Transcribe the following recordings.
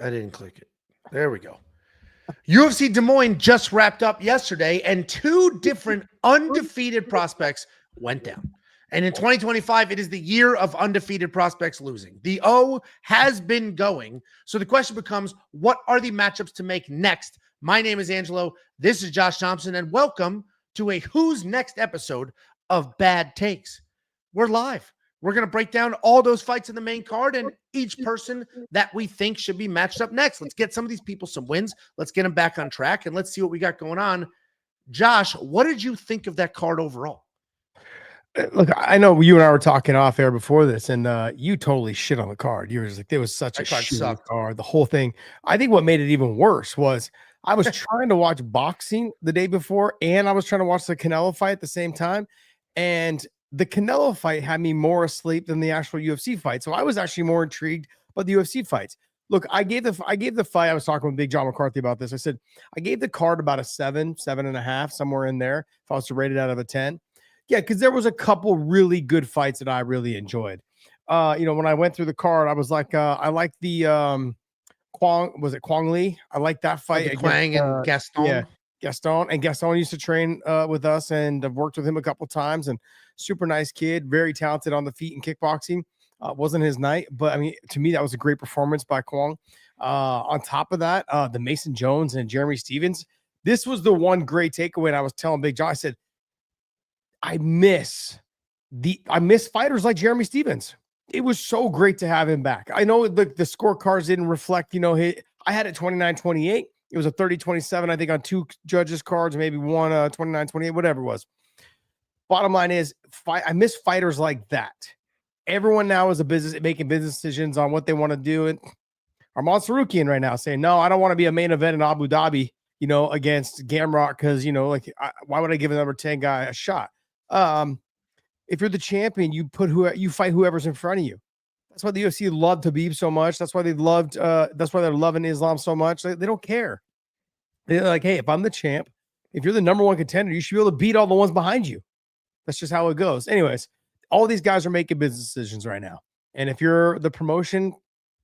I didn't click it. There we go. UFC Des Moines just wrapped up yesterday, and two different undefeated prospects went down. And in 2025, it is the year of undefeated prospects losing. The O has been going. So the question becomes, what are the matchups to make next? My name is Angelo. This is Josh Thompson, and welcome to a Who's Next episode of Bad Takes. We're live. We're going to break down all those fights in the main card and each person that we think should be matched up next. Let's get some of these people some wins. Let's get them back on track, and let's see what we got going on. Josh, what did you think of that card overall? Look, I know you and I were talking off air before this, and you totally shit on the card. You were just like, there was such a shitty card, the whole thing. I think what made it even worse was I was trying to watch boxing the day before, and I was trying to watch the Canelo fight at the same time, and the Canelo fight had me more asleep than the actual UFC fight. So I was actually more intrigued by the UFC fights. Look, I gave the fight. I was talking with Big John McCarthy about this. I said, I gave the card about a 7.5, somewhere in there. If I was to rate it out of a 10. Yeah, because there was a couple really good fights that I really enjoyed. When I went through the card, I was like, I like the Kwang Lee? I like that fight. Kwang and Gaston. Yeah. Gaston used to train with us, and I've worked with him a couple times, and super nice kid, very talented on the feet in kickboxing. Wasn't his night, but I mean, to me, that was a great performance by Kwang. On top of that, the Mason Jones and Jeremy Stevens. This was the one great takeaway. And I was telling Big John, I said, I miss fighters like Jeremy Stevens. It was so great to have him back. I know the scorecards didn't reflect, I had it 29-28. It was a 30-27, I think, on two judges' cards, maybe one 29-28, whatever it was. Bottom line is, I miss fighters like that. Everyone now is making business decisions on what they want to do. And Arman Sarukian right now saying, no, I don't want to be a main event in Abu Dhabi, against Gamrot because, why would I give a number 10 guy a shot? If you're the champion, you fight whoever's in front of you. That's why the UFC loved Khabib so much. That's why they're loving Islam so much. They don't care. They're like, hey, if I'm the champ, if you're the number one contender, you should be able to beat all the ones behind you. That's just how it goes. Anyways, all these guys are making business decisions right now. And if you're the promotion,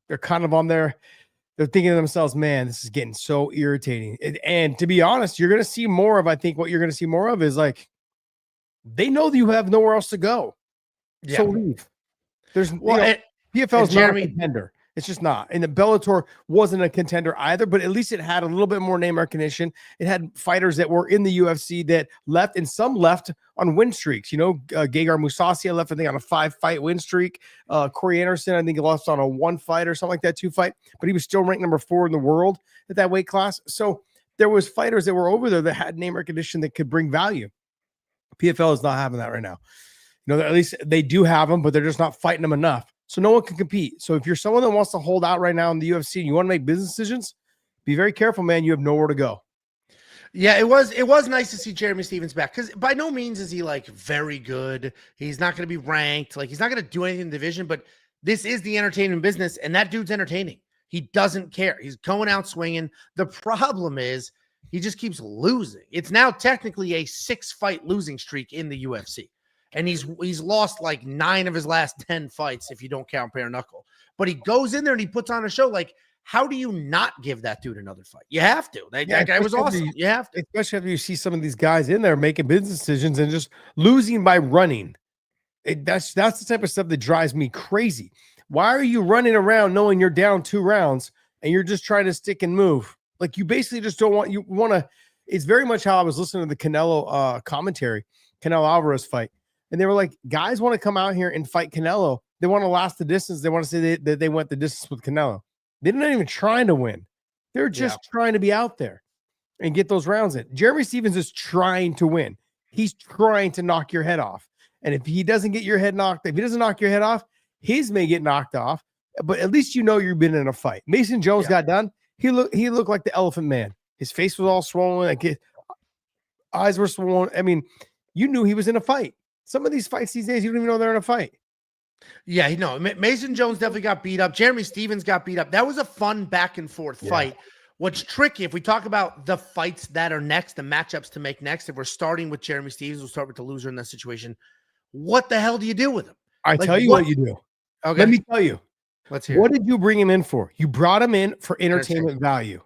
they're kind of on there. They're thinking to themselves, man, this is getting so irritating. And to be honest, you're going to see more of, I think what you're going to see more of is like, they know that you have nowhere else to go. Yeah. So leave. There's PFL is not a contender. It's just not. And the Bellator wasn't a contender either, but at least it had a little bit more name recognition. It had fighters that were in the UFC that left, and some left on win streaks. Gegard Mousasi left, I think, on a 5-fight win streak. Corey Anderson, I think, lost on a 1-fight or something like that, 2-fight, but he was still ranked number 4 in the world at that weight class. So there was fighters that were over there that had name recognition that could bring value. PFL is not having that right now. At least they do have them, but they're just not fighting them enough. So no one can compete. So if you're someone that wants to hold out right now in the UFC and you want to make business decisions, be very careful, man. You have nowhere to go. Yeah, it was nice to see Jeremy Stevens back, because by no means is he like very good. He's not going to be ranked. Like, he's not going to do anything in the division, but this is the entertainment business, and that dude's entertaining. He doesn't care. He's going out swinging. The problem is he just keeps losing. It's now technically a 6-fight losing streak in the UFC. And he's lost like 9 of his last 10 fights, if you don't count bare knuckle. But he goes in there and he puts on a show. Like, how do you not give that dude another fight? You have to. That guy was awesome. You have to. Especially after you see some of these guys in there making business decisions and just losing by running. That's the type of stuff that drives me crazy. Why are you running around knowing you're down 2 rounds and you're just trying to stick and move? Like, you basically just want to. It's very much how I was listening to the Canelo commentary, Canelo Alvarez fight. And they were like, guys want to come out here and fight Canelo. They want to last the distance. They want to say that they went the distance with Canelo. They're not even trying to win. They're just trying to be out there and get those rounds in. Jeremy Stevens is trying to win. He's trying to knock your head off. And if he doesn't get your head knocked, if he doesn't knock your head off, his may get knocked off. But at least you've been in a fight. Mason Jones got done. He looked like the Elephant Man. His face was all swollen. Like, his eyes were swollen. I mean, you knew he was in a fight. Some of these fights these days, you don't even know they're in a fight. Yeah, Mason Jones definitely got beat up. Jeremy Stevens got beat up. That was a fun back and forth fight. What's tricky, if we talk about the fights that are next, the matchups to make next, if we're starting with Jeremy Stevens, we'll start with the loser in that situation. What the hell do you do with him? I tell you what you do. Okay. Let me tell you. Let's hear What it. did you bring him in for? You brought him in for entertainment value.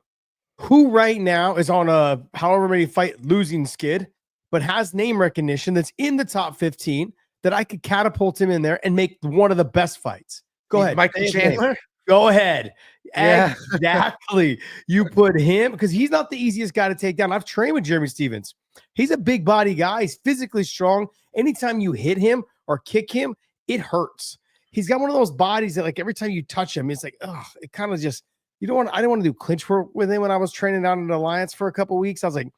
Who right now is on a however many fight losing skid, but has name recognition that's in the top 15 that I could catapult him in there and make one of the best fights? Go ahead. Michael Chandler? Go ahead. Yeah. Exactly. You put him because he's not the easiest guy to take down. I've trained with Jeremy Stephens. He's a big body guy. He's physically strong. Anytime you hit him or kick him, it hurts. He's got one of those bodies that, like, every time you touch him, it's like, oh, it kind of just, I didn't want to do clinch work with him when I was training down in Alliance for a couple of weeks. I was like,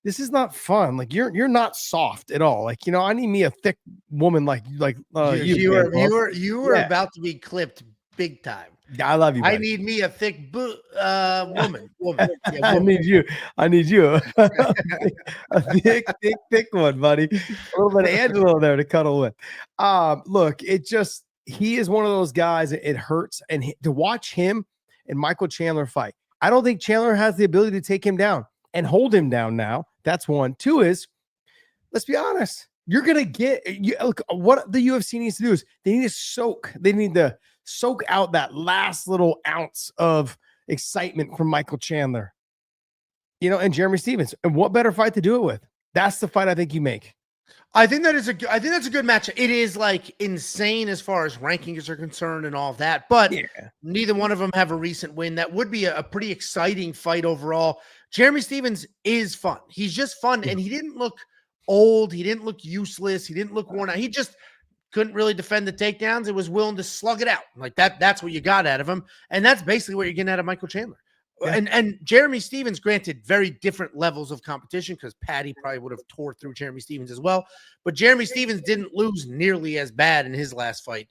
this is not fun. Like, you're not soft at all. Like, I need me a thick woman like you were about to be clipped big time. I love you, buddy. I need me a thick woman. Yeah, I need you. A thick one, buddy. A little bit of Angelo there to cuddle with. Look, he is one of those guys. It hurts, and to watch him and Michael Chandler fight, I don't think Chandler has the ability to take him down and hold him down now. That's one. Two is, let's be honest, you're gonna look, what the UFC needs to do is they need to soak out that last little ounce of excitement from Michael Chandler, and Jeremy Stephens. And what better fight to do it with? That's the fight I think you make. I think that's a good matchup. It is like insane as far as rankings are concerned and all that, but neither one of them have a recent win. That would be a pretty exciting fight overall. Jeremy Stephens is fun. He's just fun, and he didn't look old. He didn't look useless. He didn't look worn out. He just couldn't really defend the takedowns. It was willing to slug it out like that. That's what you got out of him, and that's basically what you're getting out of Michael Chandler. Yeah. And Jeremy Stephens, granted, very different levels of competition because Patty probably would have tore through Jeremy Stephens as well. But Jeremy Stephens didn't lose nearly as bad in his last fight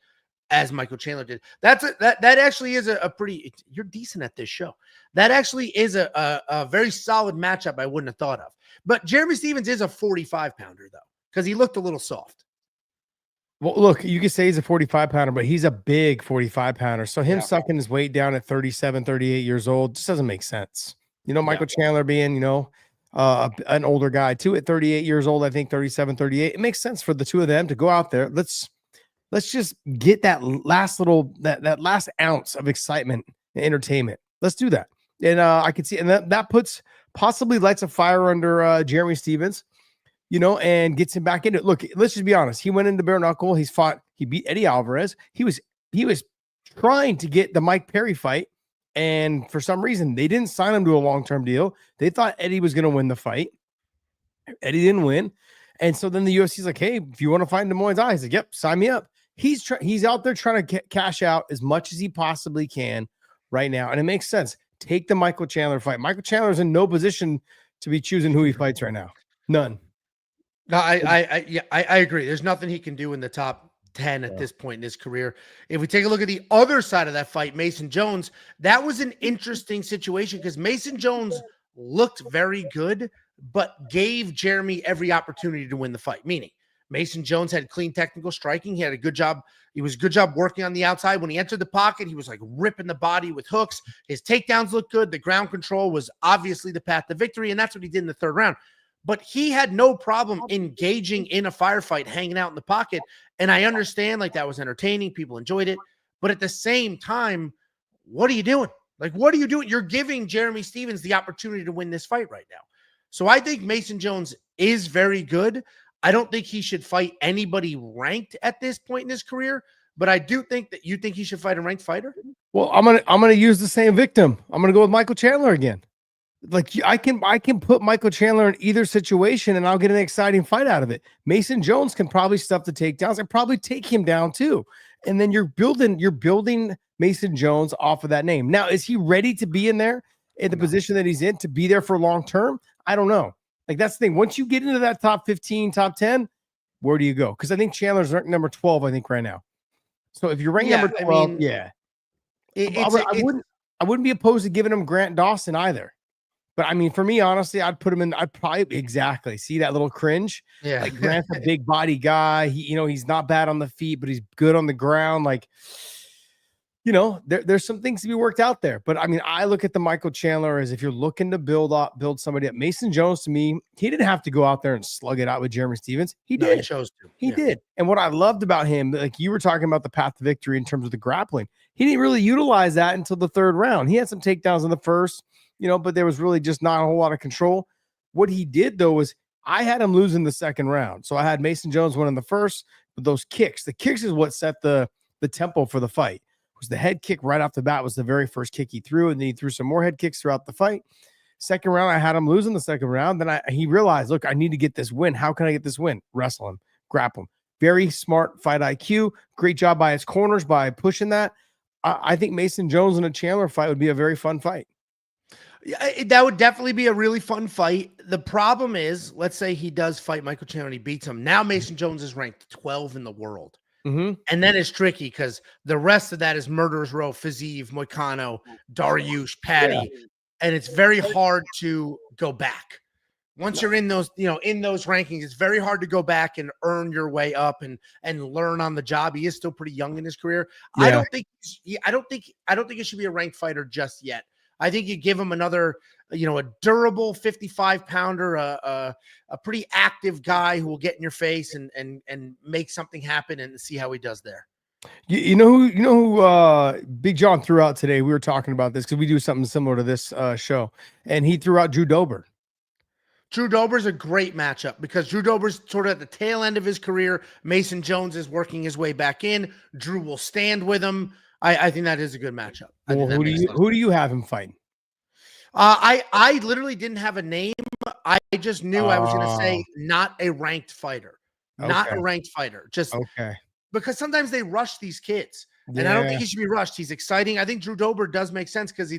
as Michael Chandler did. That actually is a pretty. You're decent at this show. That actually is a very solid matchup I wouldn't have thought of. But Jeremy Stephens is a 45-pounder though, because he looked a little soft. Well, look, you can say he's a 45-pounder, but he's a big 45-pounder. So him sucking his weight down at 37, 38 years old just doesn't make sense. Michael Chandler being, an older guy too at 38 years old, I think 37, 38. It makes sense for the two of them to go out there. Let's just get that last that last ounce of excitement and entertainment. Let's do that. And I can see, and that possibly lights a fire under Jeremy Stephens. And gets him back into it. Look, let's just be honest. He went into bare knuckle. He beat Eddie Alvarez. He was trying to get the Mike Perry fight. And for some reason, they didn't sign him to a long-term deal. They thought Eddie was going to win the fight. Eddie didn't win. And so then the UFC's like, hey, if you want to fight Des Moines, he's like, yep, sign me up. He's out there trying to cash out as much as he possibly can right now. And it makes sense. Take the Michael Chandler fight. Michael Chandler's in no position to be choosing who he fights right now. None. No, I agree. There's nothing he can do in the top 10 at this point in his career. If we take a look at the other side of that fight, Mason Jones, that was an interesting situation because Mason Jones looked very good, but gave Jeremy every opportunity to win the fight. Meaning, Mason Jones had clean technical striking. He had a good job. He was a good job working on the outside. When he entered the pocket, he was like ripping the body with hooks. His takedowns looked good. The ground control was obviously the path to victory, and that's what he did in the third round. But he had no problem engaging in a firefight, hanging out in the pocket. And I understand, like, that was entertaining. People enjoyed it. But at the same time, what are you doing? Like, what are you doing? You're giving Jeremy Stephens the opportunity to win this fight right now. So I think Mason Jones is very good. I don't think he should fight anybody ranked at this point in his career. But I do think that you think he should fight a ranked fighter. Well, I'm gonna use the same victim. I'm gonna go with Michael Chandler again. Like, I can put Michael Chandler in either situation and I'll get an exciting fight out of it. Mason Jones can probably stuff the takedowns and probably take him down too. And then you're building Mason Jones off of that name. Now, is he ready to be in there in the position that he's in to be there for long term? I don't know. Like, that's the thing. Once you get into that top 15, top 10, where do you go? Because I think Chandler's ranked number 12, I think, right now. So if you're ranked number 12, I wouldn't be opposed to giving him Grant Dawson either. But I mean, for me, honestly, I'd probably see that little cringe. Yeah. Like, Grant's a big body guy. He's not bad on the feet, but he's good on the ground. Like, there's some things to be worked out there. But I mean, I look at the Michael Chandler as if you're looking to build somebody up. Mason Jones, to me, he didn't have to go out there and slug it out with Jeremy Stevens. He did. He chose to. He did. And what I loved about him, like you were talking about the path to victory in terms of the grappling, he didn't really utilize that until the third round. He had some takedowns in the first, but there was really just not a whole lot of control. What he did, though, was I had him losing the second round. So I had Mason Jones winning the first, but those kicks. The kicks is what set the tempo for the fight. It was the head kick right off the bat was the very first kick he threw, and then he threw some more head kicks throughout the fight. Second round, I had him losing the second round. Then he realized, look, I need to get this win. How can I get this win? Wrestle him, grapple him. Very smart fight IQ. Great job by his corners by pushing that. I think Mason Jones in a Chandler fight would be a very fun fight. Yeah, that would definitely be a really fun fight. The problem is, let's say he does fight Michael Chandler and he beats him. Now Mason Jones is ranked 12 in the world. And then it's tricky because the rest of that is Murderers Row, Fiziev, Moicano, Dariush, Patty. And it's very hard to go back. Once you're in those, in those rankings, it's very hard to go back and earn your way up and learn on the job. He is still pretty young in his career. Yeah. I don't think he should be a ranked fighter just yet. I think you give him another, a durable 55-pounder, a pretty active guy who will get in your face and make something happen and see how he does there. You know who Big John threw out today? We were talking about this because we do something similar to this show, and he threw out Drew Dober. Drew Dober's a great matchup because Drew Dober's sort of at the tail end of his career. Mason Jones is working his way back in. Drew will stand with him. I think that is a good matchup. Well, who do you have him fighting? I literally didn't have a name. I just knew I was going to say not a ranked fighter, not a ranked fighter. Just because sometimes they rush these kids, and I don't think he should be rushed. He's exciting. I think Drew Dober does make sense because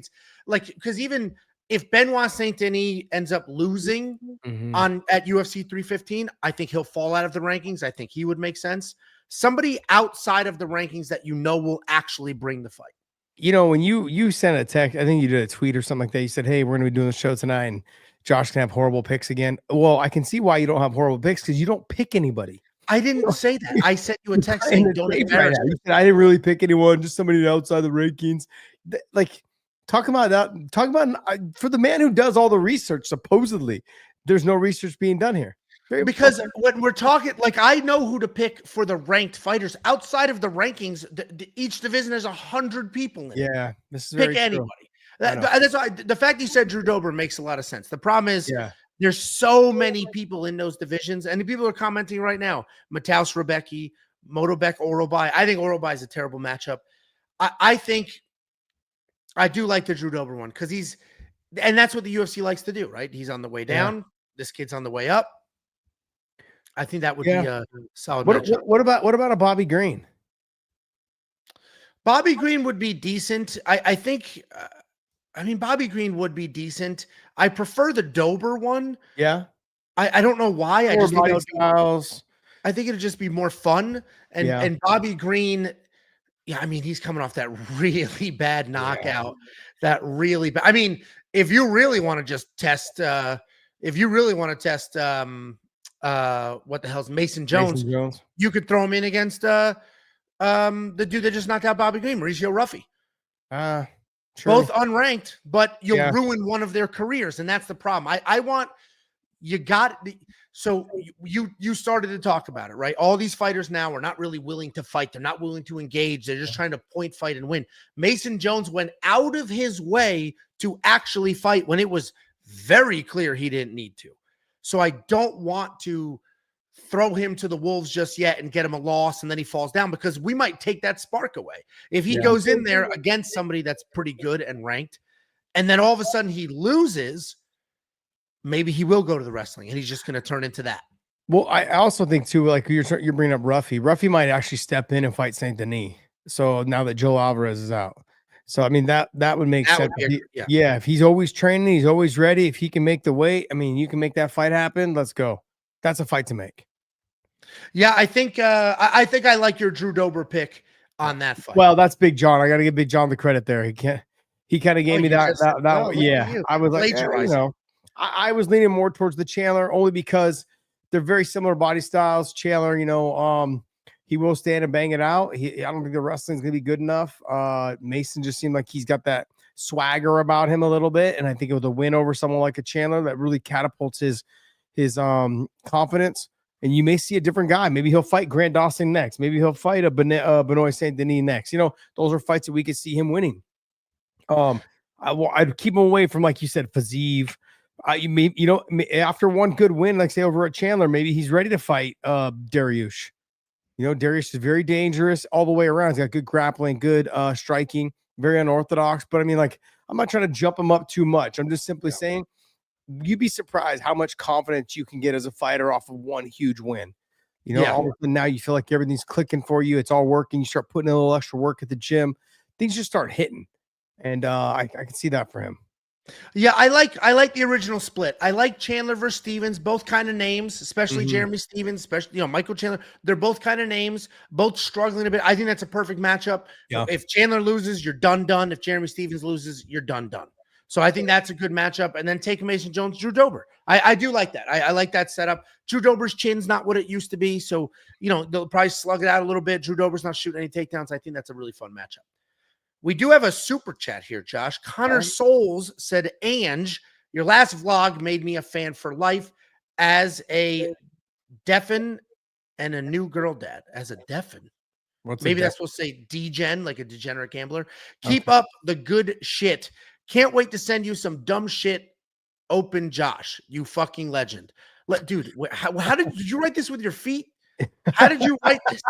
even if Benoit Saint Denis ends up losing at UFC 315, I think he'll fall out of the rankings. I think he would make sense. Somebody outside of the rankings that will actually bring the fight. When you sent a text, I think you did a tweet or something like that. You said, "Hey, we're going to be doing the show tonight, and Josh can have horrible picks again." Well, I can see why you don't have horrible picks because you don't pick anybody. I didn't say that. I sent you a text saying, "Don't embarrass me." I didn't really pick anyone, just somebody outside the rankings. Like, talk about that. Talk about for the man who does all the research. Supposedly, there's no research being done here. Because when we're talking, I know who to pick for the ranked fighters outside of the rankings. Each division has 100 people in it. Yeah, this is very pick anybody. That's why the fact you said Drew Dober makes a lot of sense. The problem is there's so many people in those divisions, and the people are commenting right now. Mataus Rebecki, Motobek Orobai. I think Orobai is a terrible matchup. I think I do like the Drew Dober one because and that's what the UFC likes to do, right? He's on the way down. Yeah. This kid's on the way up. I think that would be a solid matchup. What about a Bobby Green? Bobby Green would be decent. I think Bobby Green would be decent. I prefer the Dober one. Yeah. I don't know why. I just think styles. I think it'd just be more fun. And Bobby Green, he's coming off that really bad knockout. That really bad. If you really want to just test what the hell's Mason Jones? You could throw him in against the dude that just knocked out Bobby Green, Mauricio Ruffy. True. Both unranked, but you'll ruin one of their careers, and that's the problem. So you started to talk about it, right? All these fighters now are not really willing to fight. They're not willing to engage. They're just trying to point, fight, and win. Mason Jones went out of his way to actually fight when it was very clear he didn't need to. So I don't want to throw him to the wolves just yet and get him a loss and then he falls down because we might take that spark away. If he goes in there against somebody that's pretty good and ranked, and then all of a sudden he loses, maybe he will go to the wrestling and he's just going to turn into that. Well, I also think too, like you're bringing up Ruffy. Ruffy might actually step in and fight Saint Denis. So now that Joe Alvarez is out. So, that would make sense. If he's always training, he's always ready. If he can make the weight, you can make that fight happen. Let's go. That's a fight to make. Yeah, I think I like your Drew Dober pick on that fight. Well, that's Big John. I got to give Big John the credit there. He kind of gave me that. I was like, I was leaning more towards the Chandler only because they're very similar body styles. Chandler, he will stand and bang it out. I don't think the wrestling's gonna be good enough. Mason just seemed like he's got that swagger about him a little bit, and I think with a win over someone like a Chandler, that really catapults his confidence. And you may see a different guy. Maybe he'll fight Grant Dawson next. Maybe he'll fight a Benoit Saint Denis next. Those are fights that we could see him winning. I'd keep him away from, like you said, Fazeev. After one good win, like say over at Chandler, maybe he's ready to fight Dariush. Dariush is very dangerous all the way around. He's got good grappling, good striking, very unorthodox. But I mean, like, I'm not trying to jump him up too much. I'm just simply saying, you'd be surprised how much confidence you can get as a fighter off of one huge win. All of a sudden now you feel like everything's clicking for you. It's all working. You start putting in a little extra work at the gym. Things just start hitting. And I can see that for him. Yeah, I like the original split. I like Chandler versus Stevens, both kind of names, especially Jeremy Stevens, especially Michael Chandler. They're both kind of names, both struggling a bit. I think that's a perfect matchup. Yeah. If Chandler loses, you're done. If Jeremy Stevens loses, you're done. So I think that's a good matchup. And then take Mason Jones, Drew Dober. I do like that. I like that setup. Drew Dober's chin's not what it used to be. So, they'll probably slug it out a little bit. Drew Dober's not shooting any takedowns. I think that's a really fun matchup. We do have a super chat here, Josh. Connor Souls said, Ange, your last vlog made me a fan for life as a deafen and a new girl dad. As a deafen. Maybe that's supposed to say degen, like a degenerate gambler. Keep up the good shit. Can't wait to send you some dumb shit. Open Josh, you fucking legend. Dude, how did you write this with your feet? How did you write this?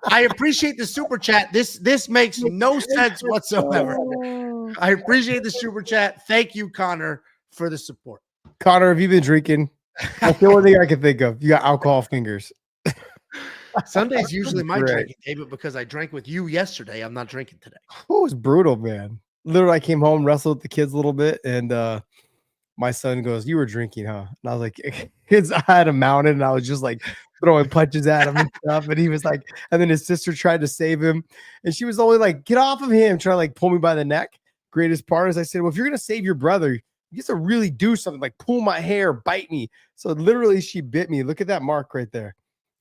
I appreciate the super chat. This makes no sense whatsoever. I appreciate the super chat. Thank you, Connor, for the support. Connor, have you been drinking? That's the only thing I can think of. You got alcohol fingers. Sunday's usually my drinking day, but because I drank with you yesterday, I'm not drinking today. Oh, it was brutal, man. Literally, I came home, wrestled with the kids a little bit, and my son goes, "You were drinking, huh?" And I was like, "Kids, I had him mounted, and I was just like throwing punches at him and stuff." And he was like, and then his sister tried to save him, and she was only like, "Get off of him!" Trying to like pull me by the neck. Greatest part is I said, "Well, if you're gonna save your brother, you have to really do something, like pull my hair, bite me." So literally, she bit me. Look at that mark right there.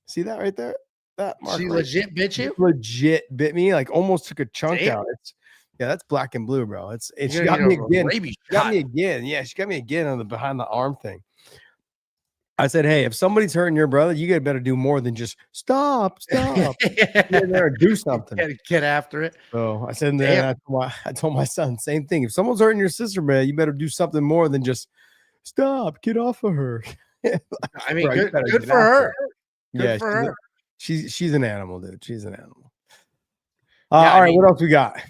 See that right there? That mark. She legit bit you? Legit bit me. Like almost took a chunk out. Yeah, that's black and blue, bro. She got me again. She got me again. Yeah, she got me again on the behind the arm thing. I said, "Hey, if somebody's hurting your brother, you better do more than just stop. Get in there and do something. Get after it." So I said, I told my son, same thing. If someone's hurting your sister, man, you better do something more than just stop. Get off of her. I mean, good for her. Good for her. She's an animal, dude. She's an animal. All right, what else we got?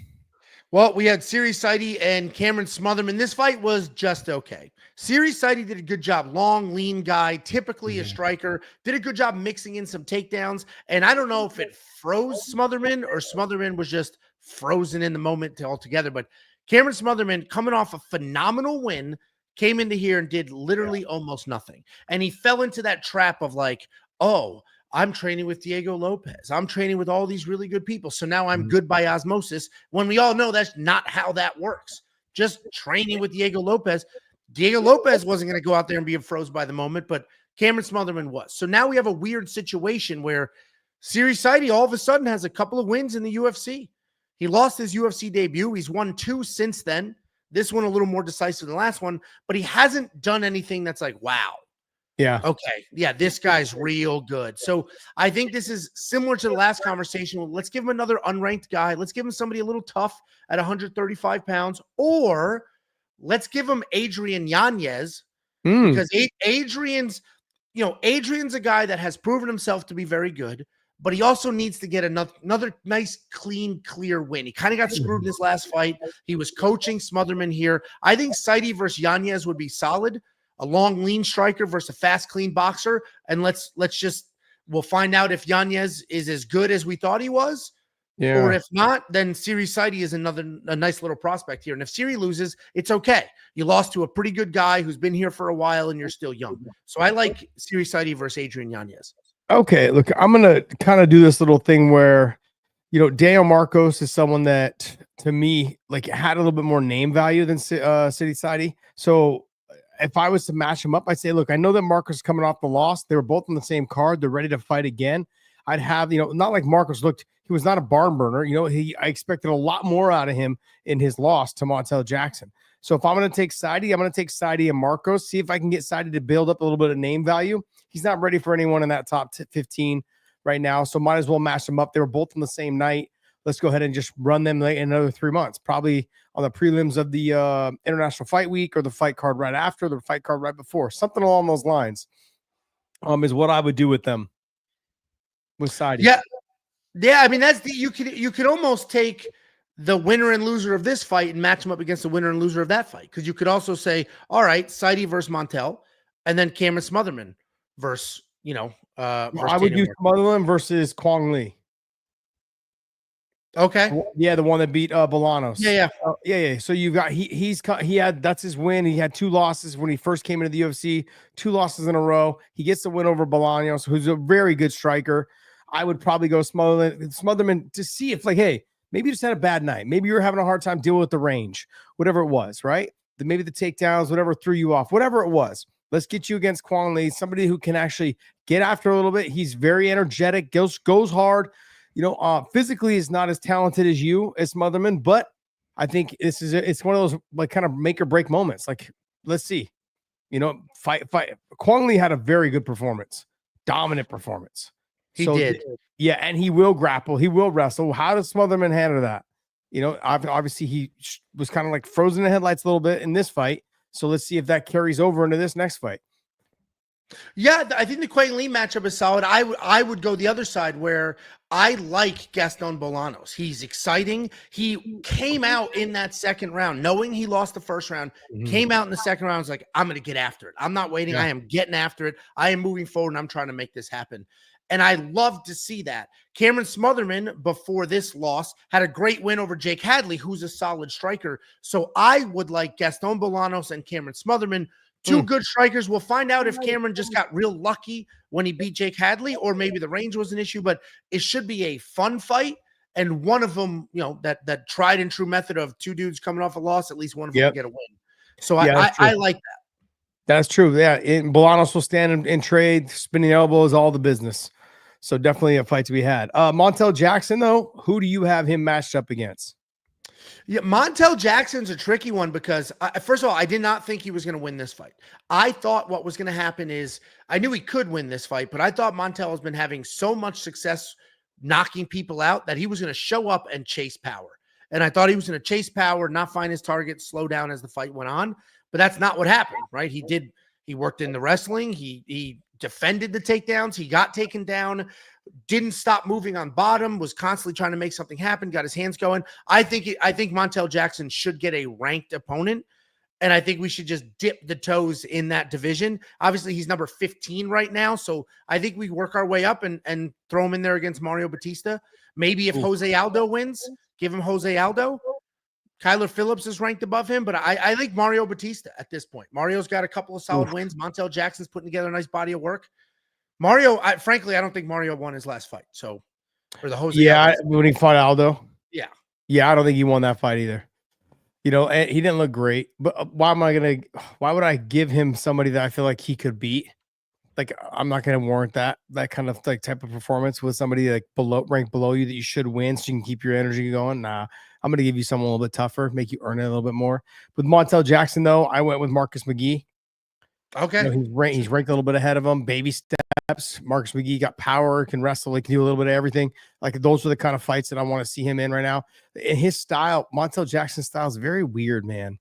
Well, we had Siri Sidi and Cameron Smotherman. This fight was just okay. Siri Sidi did a good job. Long, lean guy, typically a striker. Did a good job mixing in some takedowns. And I don't know if it froze Smotherman or Smotherman was just frozen in the moment altogether. But Cameron Smotherman, coming off a phenomenal win, came into here and did literally almost nothing. And he fell into that trap of like, oh, I'm training with Diego Lopez. I'm training with all these really good people. So now I'm good by osmosis, when we all know that's not how that works. Just training with Diego Lopez. Diego Lopez wasn't going to go out there and be froze by the moment, but Cameron Smotherman was. So now we have a weird situation where Siri Sidi all of a sudden has a couple of wins in the UFC. He lost his UFC debut. He's won 2 since then. This one a little more decisive than the last one, but he hasn't done anything that's like, wow. Yeah. Okay. Yeah, this guy's real good. So I think this is similar to the last conversation. Let's give him another unranked guy. Let's give him somebody a little tough at 135 pounds, or let's give him Adrian Yanez because Adrian's a guy that has proven himself to be very good, but he also needs to get another nice, clean, clear win. He kind of got screwed in his last fight. He was coaching Smotherman here. I think Sidi versus Yanez would be solid. A long, lean striker versus a fast, clean boxer. And we'll find out if Yanez is as good as we thought he was. Yeah. Or if not, then Siri Sidi is a nice little prospect here. And if Siri loses, it's okay. You lost to a pretty good guy who's been here for a while and you're still young. So I like Siri Sidi versus Adrian Yanez. Okay, look, I'm going to kind of do this little thing where, Daniel Marcos is someone that, to me, like had a little bit more name value than Siri Sidi. So if I was to match him up, I'd say, look, I know that Marcos is coming off the loss. They were both on the same card. They're ready to fight again. I'd have, not like Marcos looked, he was not a barn burner. I expected a lot more out of him in his loss to Montel Jackson. So if I'm going to take Sidi, I'm going to take Sidi and Marcos, see if I can get Sidi to build up a little bit of name value. He's not ready for anyone in that top 15 right now, so might as well match them up. They were both on the same night. Let's go ahead and just run them in another 3 months, probably on the prelims of the International Fight Week or the fight card right after, the fight card right before. Something along those lines is what I would do with them, with Sidi. Yeah. I mean, you could almost take the winner and loser of this fight and match them up against the winner and loser of that fight. Because you could also say, all right, Sidi versus Montel, and then Cameron Smotherman versus, I would do Smotherman versus Kwong Lee. Okay. Yeah, the one that beat Bolanos. Yeah. So you've got he had that's his win. He had 2 losses when he first came into the UFC, 2 losses in a row. He gets the win over Bolanos, who's a very good striker. I would probably go Smotherman to see if, like, hey, maybe you just had a bad night. Maybe you're having a hard time dealing with the range, whatever it was, right? Maybe the takedowns, whatever threw you off, whatever it was. Let's get you against Kwong Lee, somebody who can actually get after a little bit. He's very energetic, goes hard. Physically is not as talented as Smotherman, but I think it's one of those like kind of make or break moments. Like, let's see, fight. Kwong Lee had a very good performance, dominant performance. He did. Yeah, and he will grapple. He will wrestle. How does Smotherman handle that? Obviously he was kind of like frozen in the headlights a little bit in this fight. So let's see if that carries over into this next fight. Yeah, I think the Kwong Lee matchup is solid. I would go the other side where I like Gaston Bolanos. He's exciting. He came out in that second round, knowing he lost the first round, came out in the second round, was like, I'm going to get after it. I'm not waiting. Yeah. I am getting after it. I am moving forward, and I'm trying to make this happen. And I love to see that. Cameron Smotherman, before this loss, had a great win over Jake Hadley, who's a solid striker. So I would like Gaston Bolanos and Cameron Smotherman, 2 good strikers. We'll find out if Cameron just got real lucky when he beat Jake Hadley, or maybe the range was an issue, but it should be a fun fight. And one of them, that tried and true method of 2 dudes coming off a loss, at least one of them get a win. So yeah, I like that. That's true. Yeah. Bolanos will stand and trade, spinning elbows, all the business. So definitely a fight to be had. Montel Jackson, though, who do you have him matched up against? Yeah, Montel Jackson's a tricky one because, first of all, I did not think he was going to win this fight. I thought what was going to happen is I knew he could win this fight, but I thought Montel has been having so much success knocking people out that he was going to show up and chase power. And I thought he was going to chase power, not find his target, slow down as the fight went on. But that's not what happened, right? He worked in the wrestling. He defended the takedowns. He got taken down, didn't stop moving on bottom, was constantly trying to make something happen, got his hands going. I think Montel Jackson should get a ranked opponent, and I think we should just dip the toes in that division. Obviously, he's number 15 right now, so I think we work our way up and throw him in there against Mario Batista. Maybe if Jose Aldo wins, give him Jose Aldo. Kyler Phillips is ranked above him, but I think Mario Batista at this point. Mario's got a couple of solid wins. Montel Jackson's putting together a nice body of work. Mario, frankly, I don't think Mario won his last fight. So, or the Jose. Yeah, when he fought Aldo. Yeah, I don't think he won that fight either. He didn't look great. But why would I give him somebody that I feel like he could beat? Like, I'm not going to warrant that kind of like type of performance with somebody like ranked below you that you should win so you can keep your energy going. Nah, I'm going to give you someone a little bit tougher, make you earn it a little bit more. With Montel Jackson, though, I went with Marcus McGee. Okay. He's ranked a little bit ahead of him. Baby steps. Marcus McGee got power, can wrestle, he can do a little bit of everything. Like, those are the kind of fights that I want to see him in right now. And his style, Montel Jackson's style, is very weird, man.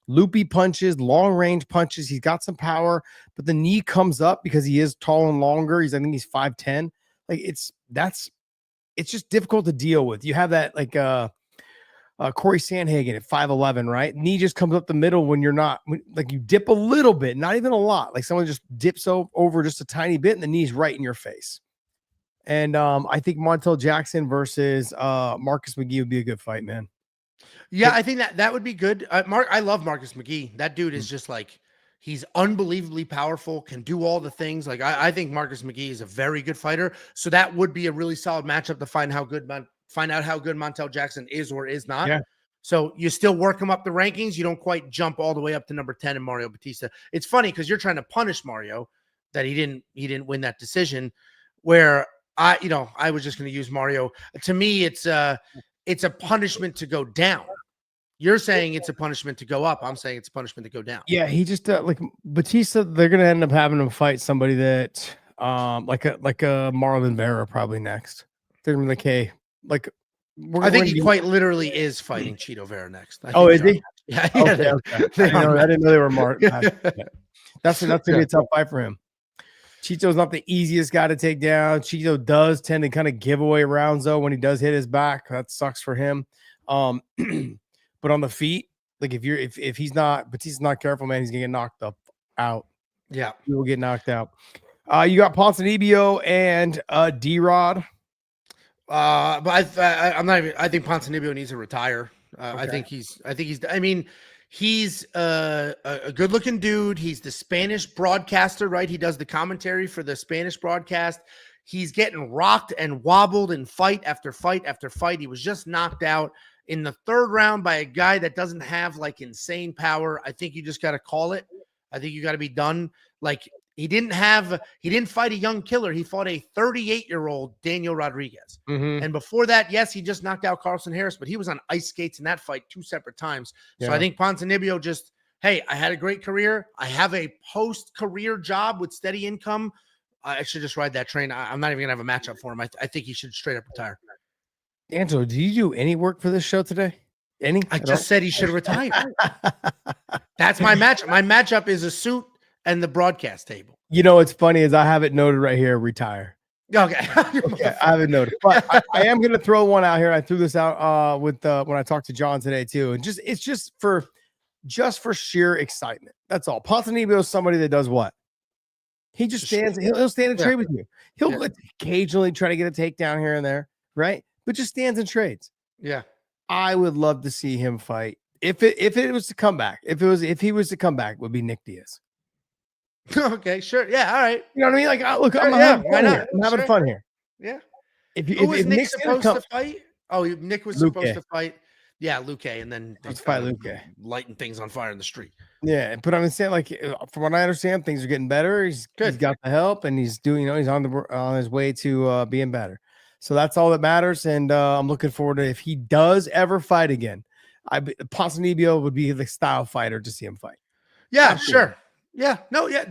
Loopy punches, long range punches. He's got some power, but the knee comes up because he is tall and longer. I think he's 5'10". Like, it's just difficult to deal with. You have that like Cory Sandhagen at 5'11", right? Knee just comes up the middle when you're not, like, you dip a little bit, not even a lot. Like, someone just dips over just a tiny bit and the knee's right in your face. And I think Montel Jackson versus Marcus McGee would be a good fight, man. Yeah, I think that would be good. I love Marcus McGee. That dude is just like, he's unbelievably powerful, can do all the things. Like, I think Marcus McGee is a very good fighter. So that would be a really solid matchup to find out how good Montel Jackson is or is not. Yeah. So you still work him up the rankings. You don't quite jump all the way up to number 10 in Mario Batista. It's funny because you're trying to punish Mario that he didn't win that decision, where I was just going to use Mario. To me, it's a punishment to go down. You're saying it's a punishment to go up. I'm saying it's a punishment to go down. Yeah, he just like Batista. They're gonna end up having him fight somebody that, like a Marlon Vera probably next. They're gonna be like, hey, like I think he quite literally is fighting Chito Vera next. Oh, is he? Yeah. Okay. I didn't know they were Mark. That's gonna be a tough fight for him. Chito's not the easiest guy to take down. Chito does tend to kind of give away rounds though when he does hit his back. That sucks for him. But on the feet, like if he's not, Batista's not careful, man, he's gonna get knocked out. Yeah, he will get knocked out. You got Ponzanibio and D-Rod. But I'm not even. I think Ponzanibio needs to retire. Okay. I mean, he's a good-looking dude. He's the Spanish broadcaster, right? He does the commentary for the Spanish broadcast. He's getting rocked and wobbled in fight after fight after fight. He was just knocked out in the third round by a guy that doesn't have like insane power. I think you just got to call it. I think you got to be done. Like he didn't fight a young killer. He fought a 38-year-old Daniel Rodriguez. And before that, yes, he just knocked out Carlson Harris, but he was on ice skates in that fight 2 separate times. Yeah. So I think Ponzanibio just, hey, I had a great career. I have a post-career job with steady income. I should just ride that train. I'm not even going to have a matchup for him. I think he should straight up retire. Angelo, do you do any work for this show today? Any? I just said he should retire. That's my matchup. My matchup is a suit and the broadcast table. You know what's funny is I have it noted right here, retire. Okay. Okay, I have it noted. But I am going to throw one out here. I threw this out with when I talked to John today too. And it's just for sheer excitement. That's all. Ponzanibio is somebody that does what? He just stands. He'll stand and trade with you. He'll occasionally try to get a takedown here and there, right? But just stands and trades. Yeah. I would love to see him fight. If it was to come back, if he was to come back, it would be Nick Diaz. Okay, sure. Yeah, all right. You know what I mean? Like, look, I'm having fun here. Yeah. Who was Nick supposed to fight? Oh, Nick was supposed to fight. Yeah, Luque, and then let's fight Luque. Lighting things on fire in the street. Yeah, but I'm saying, like, from what I understand, things are getting better. He's got the help, and he's doing, he's on his way to being better. So that's all that matters, and I'm looking forward to if he does ever fight again. Ponzanibio would be the style fighter to see him fight. Yeah, sure. Yeah, no, yeah,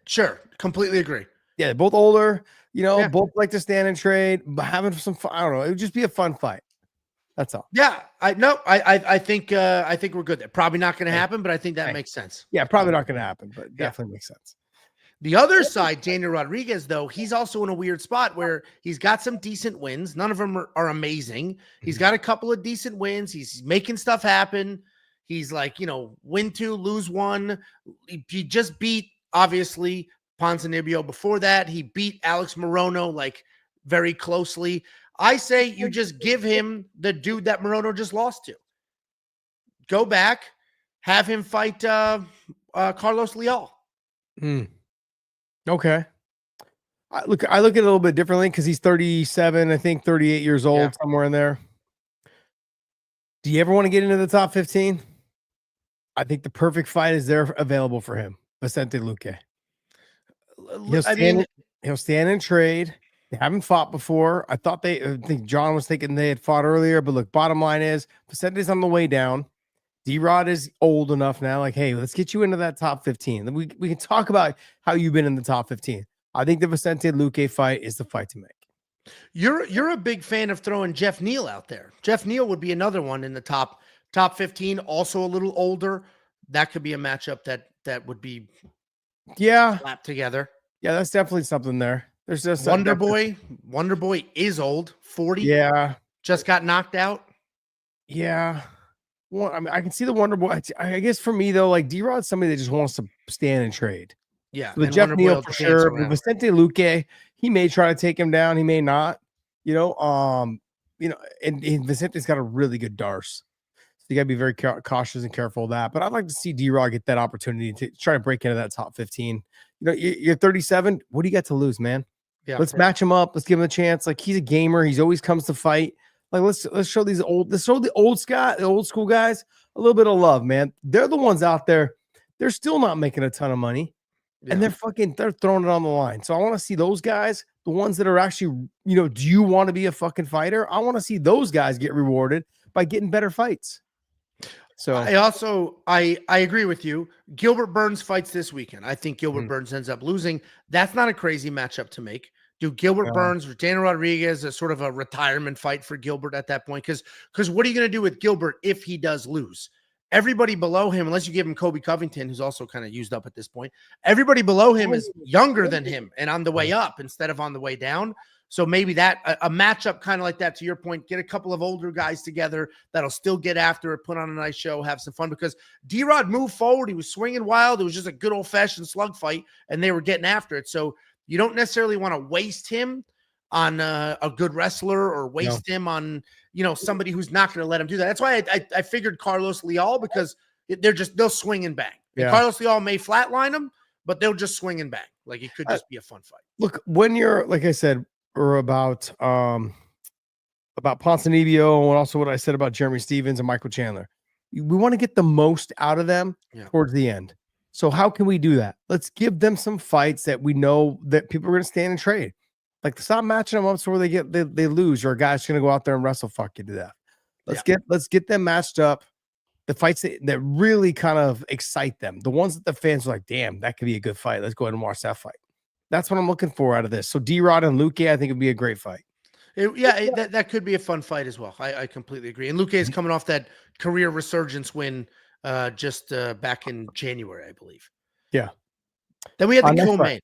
sure. Completely agree. Yeah, they're both older, both like to stand and trade, but having some fun. I don't know. It would just be a fun fight. That's all. Yeah, I think we're good there. Probably not going to happen, but I think that makes sense. Yeah, probably not going to happen, but definitely makes sense. The other side, Daniel Rodriguez, though, he's also in a weird spot where he's got some decent wins. None of them are amazing. He's got a couple of decent wins. He's making stuff happen. He's like, win 2, lose 1. He just beat, obviously, Ponzanibio. Before that, he beat Alex Morono, like, very closely. I say you just give him the dude that Morono just lost to. Go back, have him fight Carlos Leal. Okay. I look at it a little bit differently because he's 37, I think 38 years old, somewhere in there. Do you ever want to get into the top 15? I think the perfect fight is there available for him. Vicente Luque. He'll stand and trade. They haven't fought before. I think John was thinking they had fought earlier, but look, bottom line is Vicente's on the way down. D-Rod is old enough now. Like, hey, let's get you into that top 15. We can talk about how you've been in the top 15. I think the Vicente Luque fight is the fight to make. You're a big fan of throwing Jeff Neal out there. Jeff Neal would be another one in the top 15, also a little older. That could be a matchup that would be slapped together. Yeah, that's definitely something there. There's just Wonder Boy. Wonder Boy is old, 40. Yeah. Just got knocked out. Yeah. Well, I mean, I can see the Wonder Boy. I guess for me though, like D-Rod's somebody that just wants to stand and trade. Yeah. So the Jeff Neal for sure. But Vicente Luque, he may try to take him down. He may not. And Vicente's got a really good Darce. So you got to be very cautious and careful of that. But I'd like to see D-Rod get that opportunity to try to break into that top 15. You're 37. What do you got to lose, man? Yeah, let's match him up. Let's give him a chance. Like, he's a gamer. He's always comes to fight. Like, let's show the old school guys a little bit of love, man. They're the ones out there. They're still not making a ton of money, and they're throwing it on the line. So I want to see those guys the ones that are actually, do you want to be a fucking fighter? I want to see those guys get rewarded by getting better fights. So I agree with you. Gilbert Burns fights this weekend. I think Gilbert Burns ends up losing. That's not a crazy matchup to make. Do Gilbert Burns or Daniel Rodriguez as sort of a retirement fight for Gilbert at that point? Because what are you going to do with Gilbert if he does lose? Everybody below him, unless you give him Kobe Covington, who's also kind of used up at this point, everybody below him is younger than him and on the way up instead of on the way down. So maybe that a matchup kind of like that, to your point, get a couple of older guys together that'll still get after it, put on a nice show, have some fun, because D-Rod moved forward. He was swinging wild. It was just a good old-fashioned slug fight, and they were getting after it. So you don't necessarily want to waste him on a good wrestler or waste him on, somebody who's not going to let him do that. That's why I figured Carlos Leal, because they'll swing and bang. And Carlos Leal may flatline him, but they'll just swing and bang. Like, it could just be a fun fight. Look, when you're, like I said, or about Ponzanibio, and also what I said about Jeremy Stevens and Michael Chandler, we want to get the most out of them towards the end. So how can we do that? Let's give them some fights that we know that people are going to stand and trade. Like, stop matching them up so where they lose, or a guy's going to go out there and wrestle fuck you to death. Let's get them matched up. The fights that really kind of excite them. The ones that the fans are like, damn, that could be a good fight. Let's go ahead and watch that fight. That's what I'm looking for out of this. So D-Rod and Luque, I think it'd be a great fight. That could be a fun fight as well. I completely agree. And Luque is coming off that career resurgence win just back in January, I believe. Yeah. Then we had the co-main.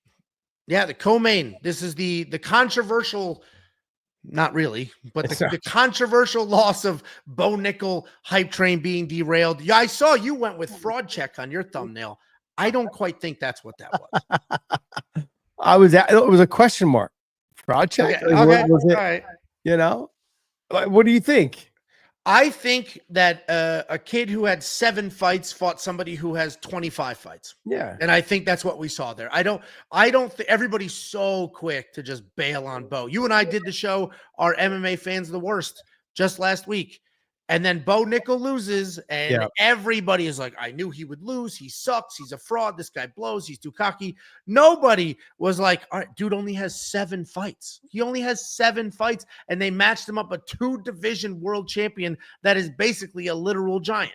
Yeah, the co-main. This is the controversial, not really, but the controversial loss of Bo Nickal, hype train being derailed. Yeah, I saw you went with fraud check on your thumbnail. I don't quite think that's what that was. It was a question mark. Fraud check? Okay. What was it? All right. What do you think? I think that a kid who had 7 fights fought somebody who has 25 fights. Yeah. And I think that's what we saw there. I don't think everybody's so quick to just bail on Bo. You and I did the show, our MMA fans the worst, just last week. And then Bo Nickal loses, and everybody is like, I knew he would lose. He sucks. He's a fraud. This guy blows. He's too cocky. Nobody was like, all right, dude only has 7 fights. He only has 7 fights, and they matched him up a 2-division world champion that is basically a literal giant.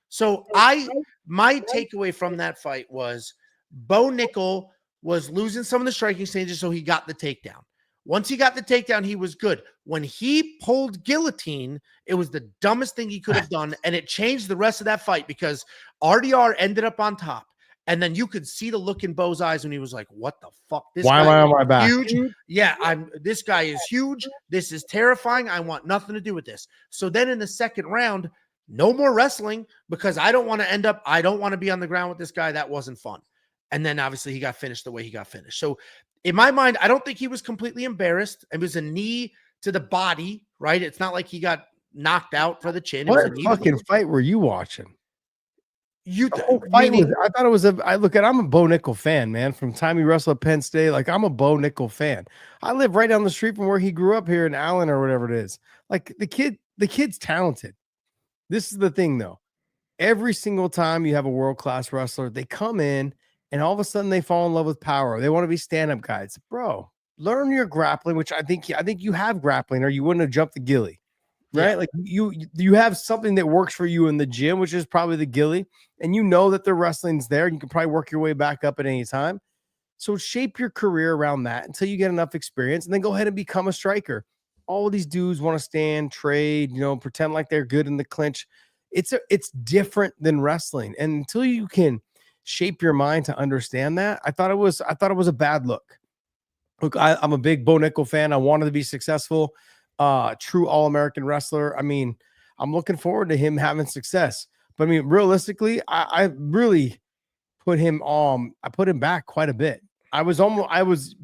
So my takeaway from that fight was Bo Nickal was losing some of the striking stages, so he got the takedown. Once he got the takedown, he was good. When he pulled guillotine, it was the dumbest thing he could have done, and it changed the rest of that fight because RDR ended up on top, and then you could see the look in Bo's eyes when he was like, what the fuck? Why am I on my back? Huge. Yeah, this guy is huge. This is terrifying. I want nothing to do with this. So then in the second round, no more wrestling because I don't want to be on the ground with this guy. That wasn't fun. And then obviously he got finished the way he got finished. So in my mind, I don't think he was completely embarrassed. It was a knee to the body, right? It's not like he got knocked out for the chin. What fucking fight were you watching? I thought it was I'm a Bo Nickal fan, man. From time he wrestled at Penn State, like I'm a Bo Nickal fan. I live right down the street from where he grew up here in Allen or whatever it is. Like the kid's talented. This is the thing though. Every single time you have a world-class wrestler, they come in and all of a sudden they fall in love with power. They want to be stand-up guys. Bro, learn your grappling, which I think you have grappling or you wouldn't have jumped the ghillie. Right? Yeah. Like you have something that works for you in the gym, which is probably the ghillie, and you know that the wrestling's there and you can probably work your way back up at any time. So shape your career around that until you get enough experience and then go ahead and become a striker. All of these dudes want to stand, trade, pretend like they're good in the clinch. It's different than wrestling. And until you can shape your mind to understand that, I thought it was a bad look. Look, I'm a big Bo Nickal fan. I wanted to be successful. True all-American wrestler. I mean, I'm looking forward to him having success. But I mean, realistically, I really put him I put him back quite a bit.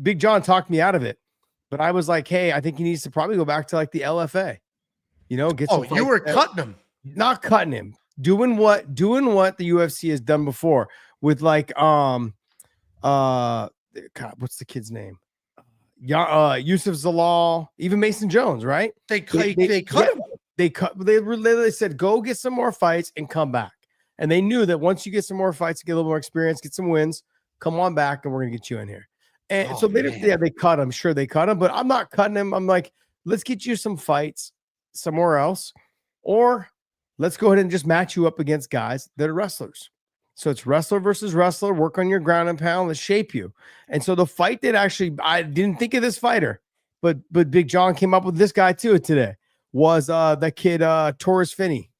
Big John talked me out of it, but I was like, hey, I think he needs to probably go back to like the LFA. Get some you were cutting him. Not cutting him. Doing what the UFC has done before with like God, what's the kid's name? Yusuf Zalal, even Mason Jones, right? They cut him. They said, go get some more fights and come back. And they knew that once you get some more fights, get a little more experience, get some wins, come on back, and we're gonna get you in here. And Oh, so man. they cut him. Sure, they cut him, but I'm not cutting him. I'm like, let's get you some fights somewhere else, or let's go ahead and just match you up against guys that are wrestlers. So it's wrestler versus wrestler. Work on your ground and pound. Let's shape you. And so the fight that actually I didn't think of this fighter, but Big John came up with this guy too today was that kid Torres Finney.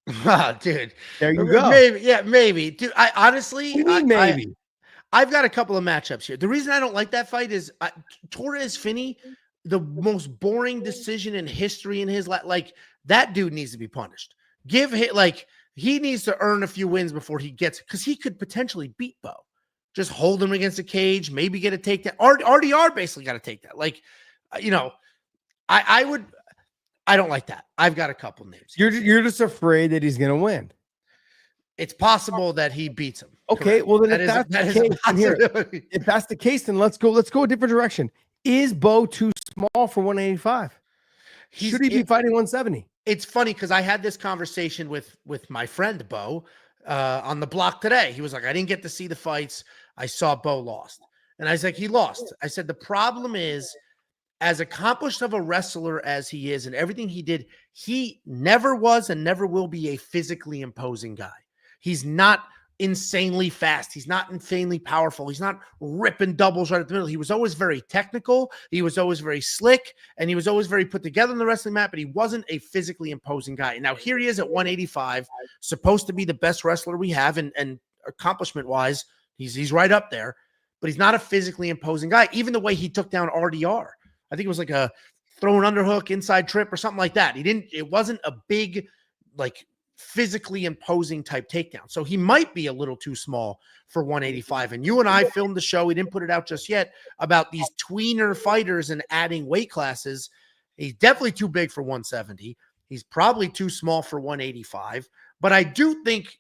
Dude, There you go. maybe. Dude, I honestly, What do you mean maybe? I've got a couple of matchups here. The reason I don't like that fight is Torres Finney, the most boring decision in history in his life. Like, that dude needs to be punished. Give him, like, he needs to earn a few wins before he gets, because he could potentially beat Bo. Just hold him against a cage, maybe get a takedown. RDR basically got to take that. Like, you know, I don't like that. I've got a couple names. You're just afraid that he's gonna win. It's possible that he beats him. Okay, Correct. well then That if that's the case, then let's go a different direction. Is Bo too small for 185? Should he be fighting 170? It's funny because I had this conversation with my friend Bo on the block today. He was like, I didn't get to see the fights. I saw Bo lost. And I was like, he lost. I said, the problem is, as accomplished of a wrestler as he is and everything he did, he never was and never will be a physically imposing guy. He's not insanely fast. He's not insanely powerful. He's not ripping doubles right at the middle. He was always very technical. He was always very slick, and he was always very put together in the wrestling mat, but he wasn't a physically imposing guy. And now here he is at 185, supposed to be the best wrestler we have, and accomplishment-wise, he's right up there, but he's not a physically imposing guy. Even the way he took down RDR, I think it was like a throw an underhook, inside trip, or something like that. It wasn't a big, like, physically imposing type takedown. So he might be a little too small for 185. And you and I filmed the show, we didn't put it out just yet, about these tweener fighters and adding weight classes. He's definitely too big for 170. He's probably too small for 185. But I do think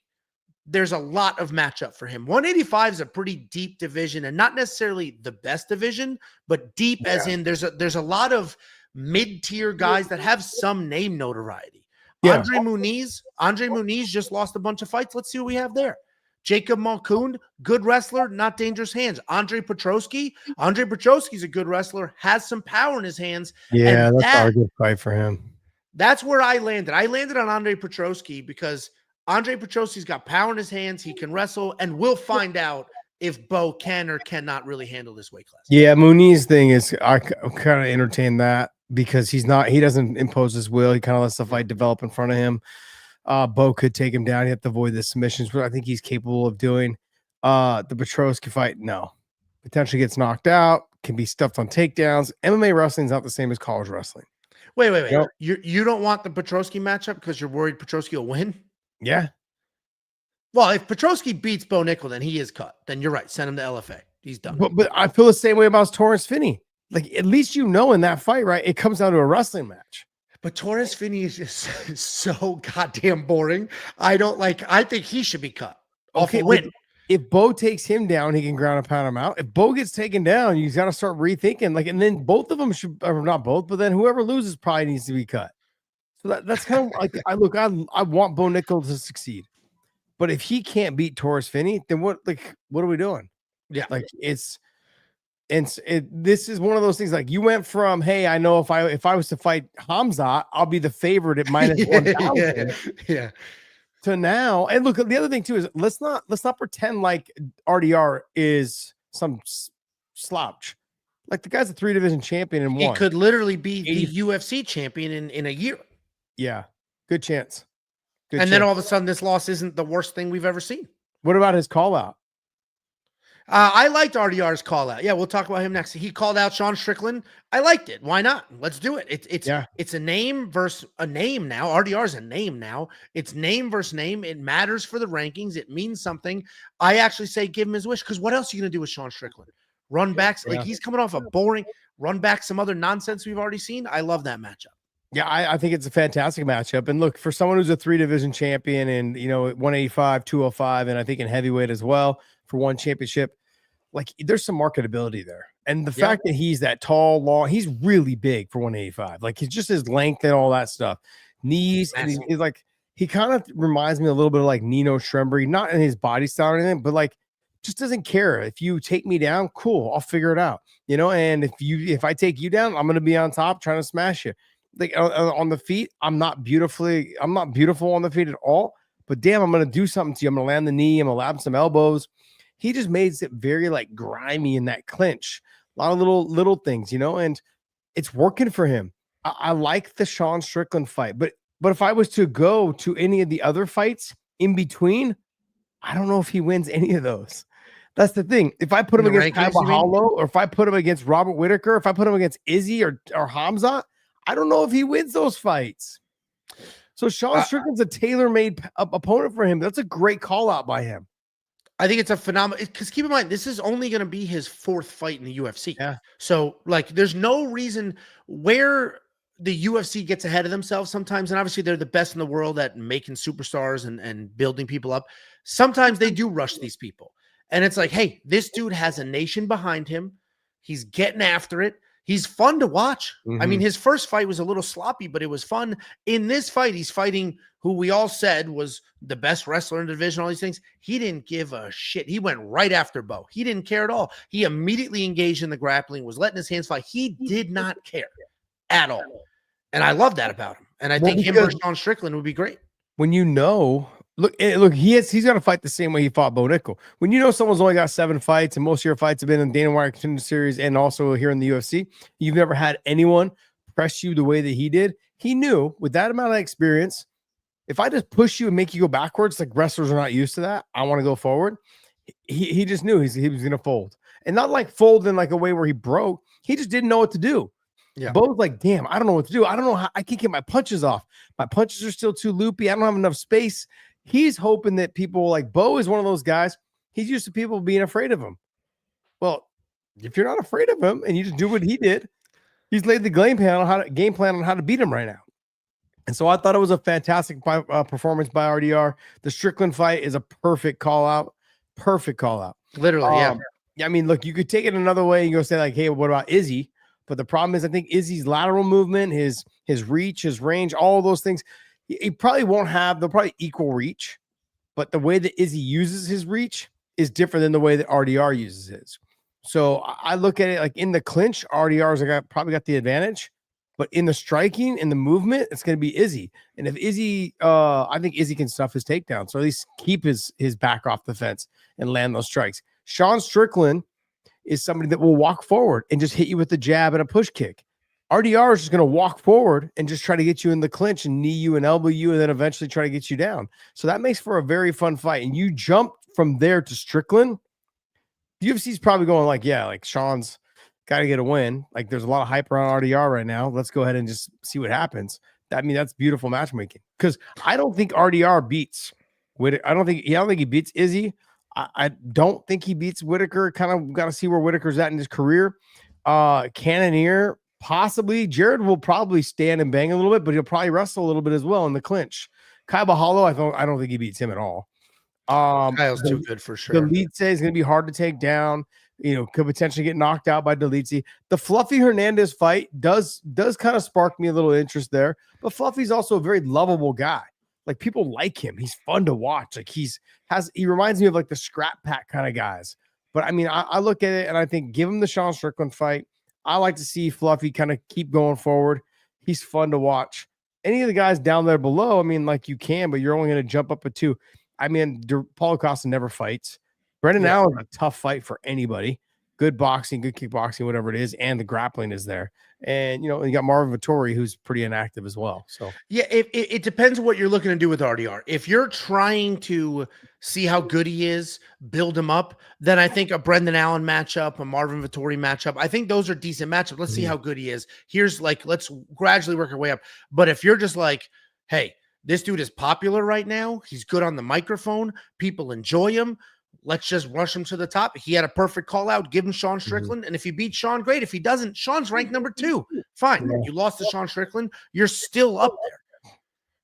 there's a lot of matchup for him. 185 is a pretty deep division, and not necessarily the best division, but deep as in there's a lot of mid-tier guys that have some name notoriety. Yeah. Andre Muniz just lost a bunch of fights. Let's see what we have there. Jacob Malkoun, good wrestler, not dangerous hands. Andre Petroski's a good wrestler, has some power in his hands. Yeah, that's a good fight for him. That's where I landed. I landed on Andre Petroski because Andre Petroski's got power in his hands. He can wrestle, and we'll find out if Bo can or cannot really handle this weight class. Yeah, Muniz thing is, I kind of entertain that, because he doesn't impose his will. He kind of lets the fight develop in front of him. Bo could take him down. He have to avoid the submissions, but I think he's capable of doing. The Petroski fight, no. Potentially gets knocked out, can be stuffed on takedowns. MMA wrestling is not the same as college wrestling. Wait. Yep. You don't want the Petroski matchup because you're worried Petroski will win? Yeah. Well, if Petroski beats Bo Nickal, then he is cut. Then you're right. Send him to LFA. He's done. But I feel the same way about Torres Finney. Like, at least in that fight, right? It comes down to a wrestling match. But Torres Finney is just so goddamn boring. I think he should be cut. Okay, win. If Bo takes him down, he can ground and pound him out. If Bo gets taken down, you got to start rethinking. Like, and then both of them should, or not both, but then whoever loses probably needs to be cut. So that's kind of like, I want Bo Nickal to succeed. But if he can't beat Torres Finney, then what are we doing? Yeah. Like, this is one of those things. Like, you went from, hey, I know if I was to fight Hamzat, I'll be the favorite at minus 1,000. Yeah. To now, and look, the other thing too is let's not pretend like RDR is some slouch. Like, the guy's a 3-division champion and he could literally be the UFC champion in a year. Yeah, good chance. Then all of a sudden, this loss isn't the worst thing we've ever seen. What about his call out? I liked RDR's call out. Yeah, we'll talk about him next. He called out Sean Strickland. I liked it. Why not? Let's do it. It's a name versus a name now. RDR's a name now. It's name versus name. It matters for the rankings. It means something. I actually say give him his wish, because what else are you going to do with Sean Strickland? Run backs? Like, he's coming off a boring run back, some other nonsense we've already seen. I love that matchup. Yeah, I think it's a fantastic matchup. And look, for someone who's a 3-division champion and, 185, 205, and I think in heavyweight as well for one championship, like, there's some marketability there. And the fact that he's that tall, long, he's really big for 185. Like, he's just his length and all that stuff. Knees, and he's like, he kind of reminds me a little bit of like Nino Schembri, not in his body style or anything, but like just doesn't care. If you take me down, cool, I'll figure it out. And if I take you down, I'm gonna be on top trying to smash you. Like on the feet, I'm not beautiful on the feet at all. But damn, I'm gonna do something to you. I'm gonna land the knee. I'm gonna lap some elbows. He just makes it very like grimy in that clinch. A lot of little things, and it's working for him. I like the Sean Strickland fight, but if I was to go to any of the other fights in between, I don't know if he wins any of those. That's the thing. If I put him against Hollow, or if I put him against Robert Whittaker, if I put him against Izzy or Hamza, I don't know if he wins those fights. So Sean Strickland's a tailor-made opponent for him. That's a great call out by him. I think it's a phenomenal, because keep in mind, this is only going to be his 4th fight in the UFC. Yeah. So like, there's no reason where the UFC gets ahead of themselves sometimes. And obviously they're the best in the world at making superstars and building people up. Sometimes they do rush these people. And it's like, hey, this dude has a nation behind him. He's getting after it. He's fun to watch. I mean, his first fight was a little sloppy, but it was fun. In this fight, he's fighting who we all said was the best wrestler in the division, all these things. He didn't give a shit. He went right after Bo. He didn't care at all. He immediately engaged in the grappling, was letting his hands fly. He did not care at all. And I love that about him. And I think him versus Sean Strickland would be great. When look, he's got to fight the same way he fought Bo Nickal. When someone's only got 7 fights, and most of your fights have been in the Dana White Contender Series and also here in the UFC, you've never had anyone press you the way that he did. He knew with that amount of experience, if I just push you and make you go backwards, like wrestlers are not used to that. I want to go forward. He just knew he was going to fold, and not like fold in like a way where he broke. He just didn't know what to do. Yeah. Bo's like, damn, I don't know what to do. I don't know how I can't get my punches off. My punches are still too loopy. I don't have enough space. He's hoping that people like Bo is one of those guys. He's used to people being afraid of him. Well, if you're not afraid of him and you just do what he did, he's laid the game plan on how to beat him right now. And so I thought it was a fantastic performance by RDR. The Strickland fight is a perfect call out. Perfect call out. Literally, yeah. I mean, look, you could take it another way and go say like, hey, what about Izzy? But the problem is, I think Izzy's lateral movement, his reach, his range, all those things, he probably won't have. They'll probably equal reach, but the way that Izzy uses his reach is different than the way that RDR uses his. So I look at it like in the clinch, RDR's probably got the advantage, but in the striking, in the movement, it's going to be Izzy. And if Izzy, I think Izzy can stuff his takedown, so at least keep his back off the fence and land those strikes. Sean Strickland is somebody that will walk forward and just hit you with a jab and a push kick. RDR is just going to walk forward and just try to get you in the clinch and knee you and elbow you and then eventually try to get you down. So that makes for a very fun fight. And you jump from there to Strickland. The UFC's probably going like, yeah, like Sean's got to get a win. Like there's a lot of hype around RDR right now. Let's go ahead and just see what happens. I mean, that's beautiful matchmaking, because I don't think RDR beats Whittaker. I don't think he beats Izzy. I don't think he beats Whittaker. Kind of got to see where Whittaker's at in his career. Cannonier, possibly. Jared will probably stand and bang a little bit, but he'll probably wrestle a little bit as well in the clinch. Kai Bahalo, I don't think he beats him at all. Kyle's too good for sure. Delitse is going to be hard to take down. Could potentially get knocked out by Delitse. The Fluffy Hernandez fight does kind of spark me a little interest there, but Fluffy's also a very lovable guy. Like people like him. He's fun to watch. Like he reminds me of like the Scrap Pack kind of guys. But I mean, I look at it and I think give him the Sean Strickland fight. I like to see Fluffy kind of keep going forward. He's fun to watch. Any of the guys down there below, I mean, like you can, but you're only going to jump up a 2. I mean, Paulo Costa never fights. Brendan Allen's a tough fight for anybody. Good boxing, good kickboxing, whatever it is, and the grappling is there. And you got Marvin Vettori, who's pretty inactive as well. So yeah, it depends what you're looking to do with RDR. If you're trying to see how good he is, build him up, then I think a Brendan Allen matchup, a Marvin Vettori matchup, I think those are decent matchups. Let's see how good he is. Let's gradually work our way up. But if you're just like, hey, this dude is popular right now, he's good on the microphone, people enjoy him, let's just rush him to the top. He had a perfect call out. Give him Sean Strickland. And if he beats Sean, great. If he doesn't, Sean's ranked number 2. Fine. You lost to Sean Strickland. You're still up there.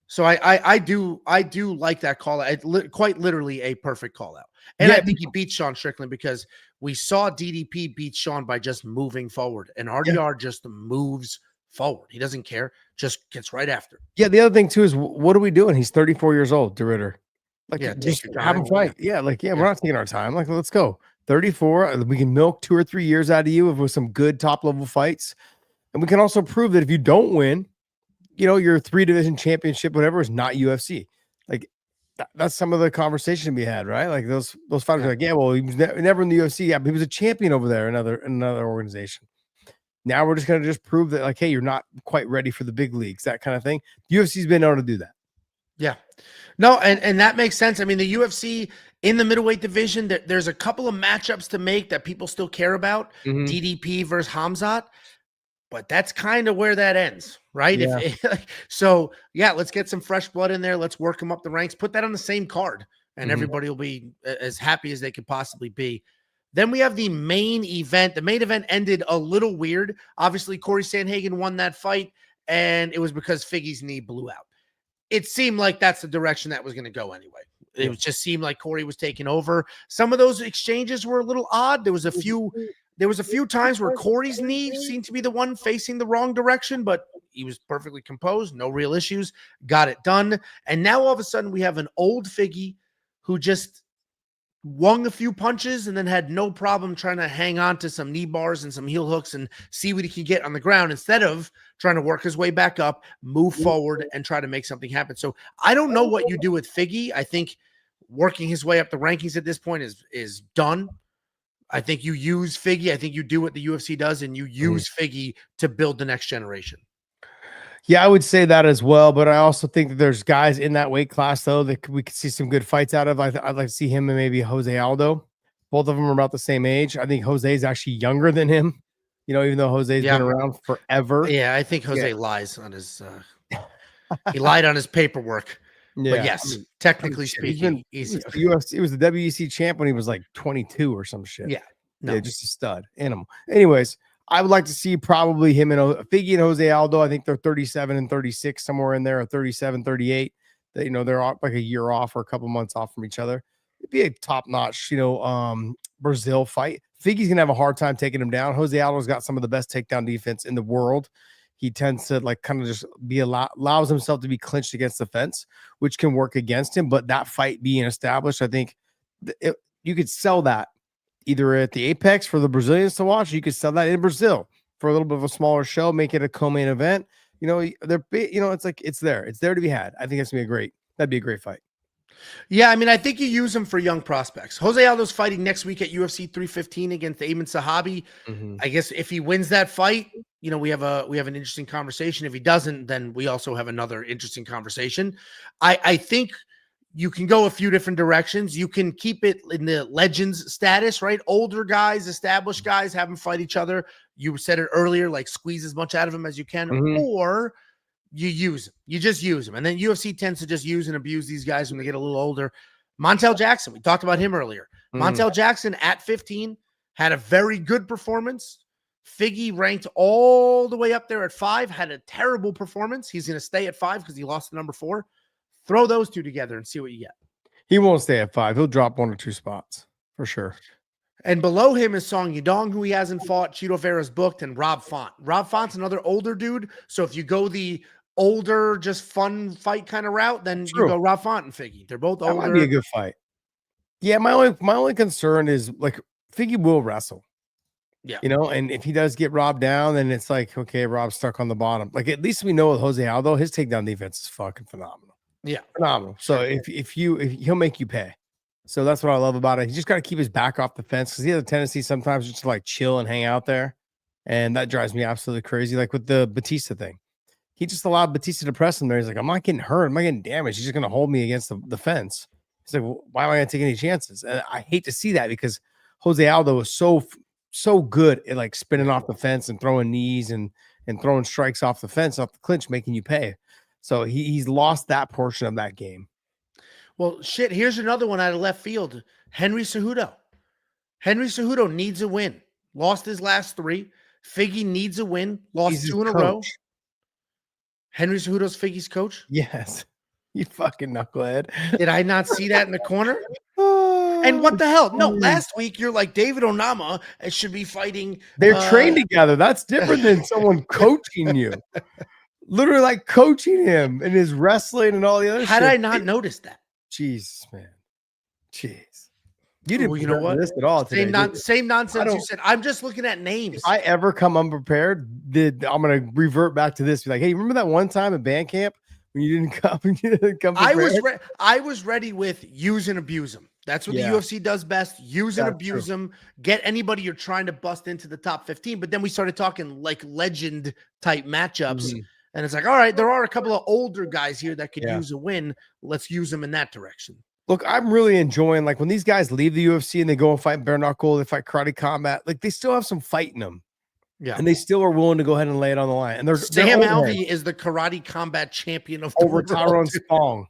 So I do like that call out. Quite literally a perfect call out. And I think he beats Sean Strickland because we saw DDP beat Sean by just moving forward. And RDR just moves forward. He doesn't care. Just gets right after. Yeah. The other thing too is what are we doing? He's 34 years old, DeRitter. Like, Yeah, just take your have time. them fight. Yeah, like, we're not taking our time. Like, let's go. 34. We can milk 2 or 3 years out of you with some good top level fights. And we can also prove that if you don't win, your 3-division championship, whatever, is not UFC. Like, that's some of the conversation we had, right? Like those fighters are like, yeah, well, he was never in the UFC. Yeah, but he was a champion over there in another organization. Now we're just gonna prove that, like, hey, you're not quite ready for the big leagues, that kind of thing. UFC's been able to do that. Yeah. No, and that makes sense. I mean, the UFC in the middleweight division, there's a couple of matchups to make that people still care about. DDP versus Hamzat, but that's kind of where that ends, right? Yeah. So, let's get some fresh blood in there. Let's work them up the ranks. Put that on the same card, and everybody will be as happy as they could possibly be. Then we have the main event. The main event ended a little weird. Obviously, Cory Sandhagen won that fight, and it was because Figgy's knee blew out. It seemed like that's the direction that was going to go anyway. It just seemed like Cory was taking over. Some of those exchanges were a little odd. There was a few times where Cory's knee seemed to be the one facing the wrong direction, but he was perfectly composed, no real issues, got it done. And now all of a sudden we have an old Figgy who just wung a few punches and then had no problem trying to hang on to some knee bars and some heel hooks and see what he can get on the ground instead of trying to work his way back up, move forward, and try to make something happen. So I don't know what you do with Figgy. I think working his way up the rankings at this point is done. I think you use Figgy. I think you do what the UFC does, and you use Figgy to build the next generation. Yeah, I would say that as well. But I also think that there's guys in that weight class, though, that we could see some good fights out of. I'd like to see him and maybe Jose Aldo. Both of them are about the same age. I think Jose is actually younger than him, even though Jose's been around forever. Yeah, I think Jose lies on his he lied on his paperwork. Yeah. But yes, technically speaking, he was the WEC champ when he was like 22 or some shit. Yeah. No. Yeah, just a stud animal. Anyways, I would like to see probably him and Figgy and Jose Aldo. I think they're 37 and 36, somewhere in there, or 37, 38. They're like a year off or a couple months off from each other. It'd be a top-notch, Brazil fight. Figgy's gonna have a hard time taking him down. Jose Aldo's got some of the best takedown defense in the world. He tends to kind of just allows himself to be clinched against the fence, which can work against him. But that fight being established, I think you could sell that either at the Apex for the Brazilians to watch. You could sell that in Brazil for a little bit of a smaller show, make it a co-main event. It's like it's there to be had. I think that'd be a great fight. Yeah, I mean, I think you use him for young prospects. Jose Aldo's fighting next week at UFC 315 against Ayman Sahabi. I guess if he wins that fight, we have an interesting conversation. If he doesn't, then we also have another interesting conversation. I think you can go a few different directions. You can keep it in the legends status, right? Older guys, established guys, have them fight each other. You said it earlier, like squeeze as much out of them as you can, or you use them. You just use them. And then UFC tends to just use and abuse these guys when they get a little older. Montel Jackson, we talked about him earlier. Montel Jackson at 15 had a very good performance. Figgy ranked all the way up there at 5, had a terrible performance. He's going to stay at 5 because he lost to number 4. Throw those two together and see what you get. He won't stay at 5. He'll drop 1 or 2 spots for sure. And below him is Song Yadong, who he hasn't fought. Chito Vera's booked, and Rob Font. Rob Font's another older dude. So if you go the older, just fun fight kind of route, then you go Rob Font and Figgy. They're both older. That might be a good fight. Yeah, my only concern is like Figgy will wrestle. Yeah. And if he does get Rob down, then it's like, okay, Rob's stuck on the bottom. Like, at least we know with Jose Aldo, his takedown defense is fucking phenomenal. Yeah. Phenomenal. So if he'll make you pay. So that's what I love about it. He just got to keep his back off the fence because he has a tendency sometimes just to like chill and hang out there. And that drives me absolutely crazy. Like with the Batista thing, he just allowed Batista to press him there. He's like, I'm not getting hurt. I'm not getting damaged. He's just going to hold me against the fence. He's like, well, why am I going to take any chances? And I hate to see that because Jose Aldo is so good at like spinning off the fence and throwing knees and throwing strikes off the fence, off the clinch, making you pay. So he's lost that portion of that game. Well, shit, here's another one out of left field. Henry Cejudo. Henry Cejudo needs a win. Lost his last 3. Figgy needs a win. Lost 2 in a row. Henry Cejudo's Figgy's coach? Yes. You fucking knucklehead. Did I not see that in the corner? And what the hell? No, last week you're like David Onama should be fighting. They're trained together. That's different than someone coaching you. Literally like coaching him in his wrestling and all the other shit. How did I not notice that? Jeez, man. Jeez. You didn't you know what? this at all today. Same nonsense you said. I'm just looking at names. If I ever come unprepared, I'm going to revert back to this. Be like, hey, remember that one time at band camp when you didn't come? Prepared? I was ready with use and abuse them. That's what the UFC does best. Use and abuse them. Get anybody you're trying to bust into the top 15. But then we started talking like legend type matchups. And it's like, all right, there are a couple of older guys here that could use a win. Let's use them in that direction. Look, I'm really enjoying, like, when these guys leave the UFC and they go and fight bare knuckle, they fight karate combat, like, they still have some fight in them. Yeah. And they still are willing to go ahead and lay it on the line. And Sam Alvey is the karate combat champion of over Tyrone Spong.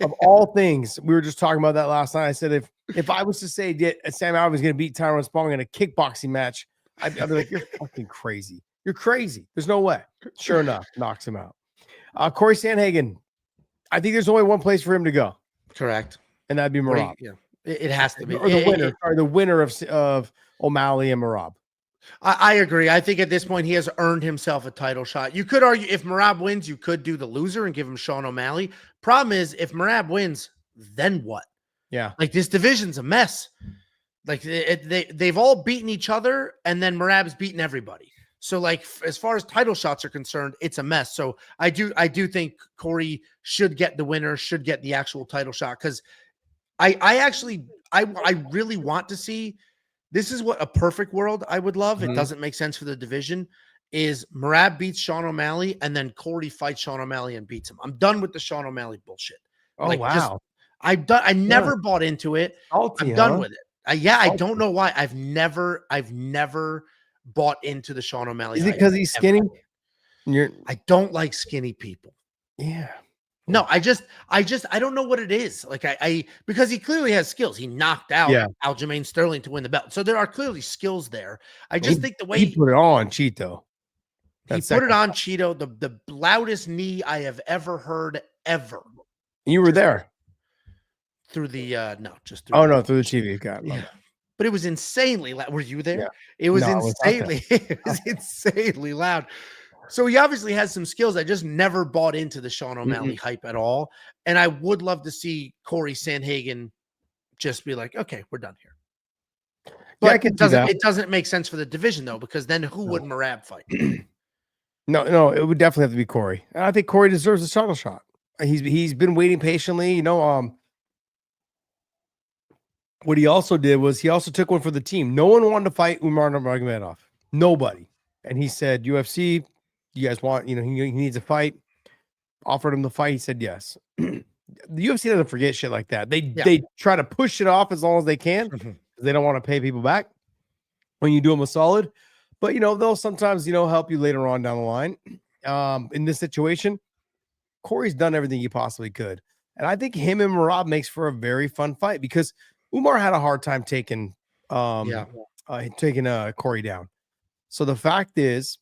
Of all things, we were just talking about that last night. I said, if I was to say Sam Alvey is going to beat Tyrone Spong in a kickboxing match, I'd be like, you're fucking crazy. You're crazy. There's no way. Sure enough, knocks him out. Cory Sandhagen, I think there's only one place for him to go. Correct. And that'd be Merab. Yeah, it has to be. Or the winner of O'Malley and Merab. I agree. I think at this point he has earned himself a title shot. You could argue if Merab wins, you could do the loser and give him Sean O'Malley. Problem is, if Merab wins, then what? Yeah. Like, this division's a mess. Like, they've all beaten each other, and then Merab's beaten everybody. So, like, as far as title shots are concerned, it's a mess. So I do think Cory should get the winner, should get the actual title shot, because I really want to see. This is what a perfect world I would love. It doesn't make sense for the division. Is Merab beats Sean O'Malley and then Cory fights Sean O'Malley and beats him. I'm done with the Sean O'Malley bullshit. Oh, wow. I never bought into it. I'm done with it. I don't know why. I've never bought into the Sean O'Malley. Is it because he's skinny? I don't like skinny people. Yeah. No, I don't know what it is. Like because he clearly has skills. He knocked out Aljamain Sterling to win the belt. So there are clearly skills there. I just think the way he put it on Cheeto. He put it on Cheeto, the loudest knee I have ever heard ever. You were there. Through the through the TV. God, yeah. But it was insanely loud. Were you there? Yeah. It was insanely loud. So he obviously has some skills. I just never bought into the Sean O'Malley hype at all. And I would love to see Cory Sandhagen just be like, okay, we're done here. But it doesn't make sense for the division, though, because then who would Merab fight? No, it would definitely have to be Cory. And I think Cory deserves a title shot. He's been waiting patiently. What he also did was he also took one for the team. No one wanted to fight Umar Nurmagomedov. Nobody. And he said, UFC, you guys want, he needs a fight. Offered him the fight. He said yes. The UFC doesn't forget shit like that. They try to push it off as long as they can. They don't want to pay people back when you do them a solid. But, they'll sometimes, help you later on down the line. In this situation, Cory's done everything he possibly could. And I think him and Merab makes for a very fun fight because Umar had a hard time taking Cory down. So the fact is,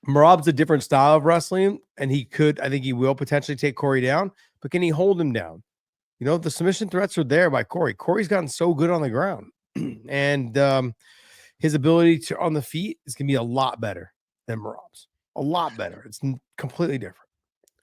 Merab's a different style of wrestling, and I think he will potentially take Cory down, but can he hold him down? The submission threats are there by Cory. Cory's gotten so good on the ground, and his ability to on the feet is going to be a lot better than Merab's. A lot better. It's completely different.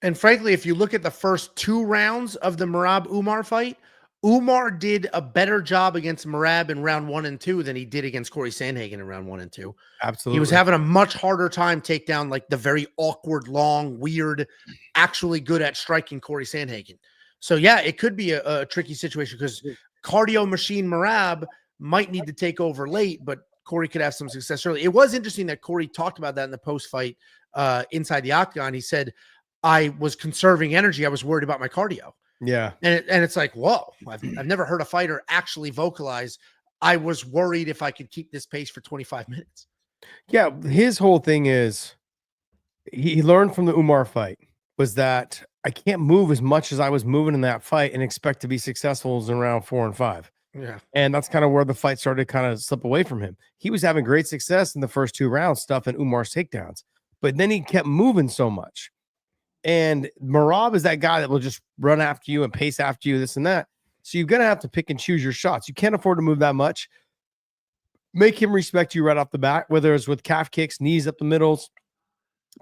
And frankly, if you look at the first 2 rounds of the Merab-Umar fight, Umar did a better job against Merab in round 1 and 2 than he did against Cory Sandhagen in round 1 and 2. Absolutely. He was having a much harder time take down like the very awkward, long, weird, actually good at striking Cory Sandhagen. So yeah, it could be a tricky situation because cardio machine Merab might need to take over late, but Cory could have some success early. It was interesting that Cory talked about that in the post-fight inside the octagon. He said, I was conserving energy. I was worried about my cardio. Yeah. And it's like, whoa, I've never heard a fighter actually vocalize, I was worried if I could keep this pace for 25 minutes. Yeah. His whole thing is he learned from the Umar fight was that I can't move as much as I was moving in that fight and expect to be successful in round 4 and 5. Yeah. And that's kind of where the fight started to kind of slip away from him. He was having great success in the first 2 rounds, stuffing Umar's takedowns, but then he kept moving so much. And Merab is that guy that will just run after you and pace after you, this and that. So you're going to have to pick and choose your shots. You can't afford to move that much. Make him respect you right off the bat, whether it's with calf kicks, knees up the middles,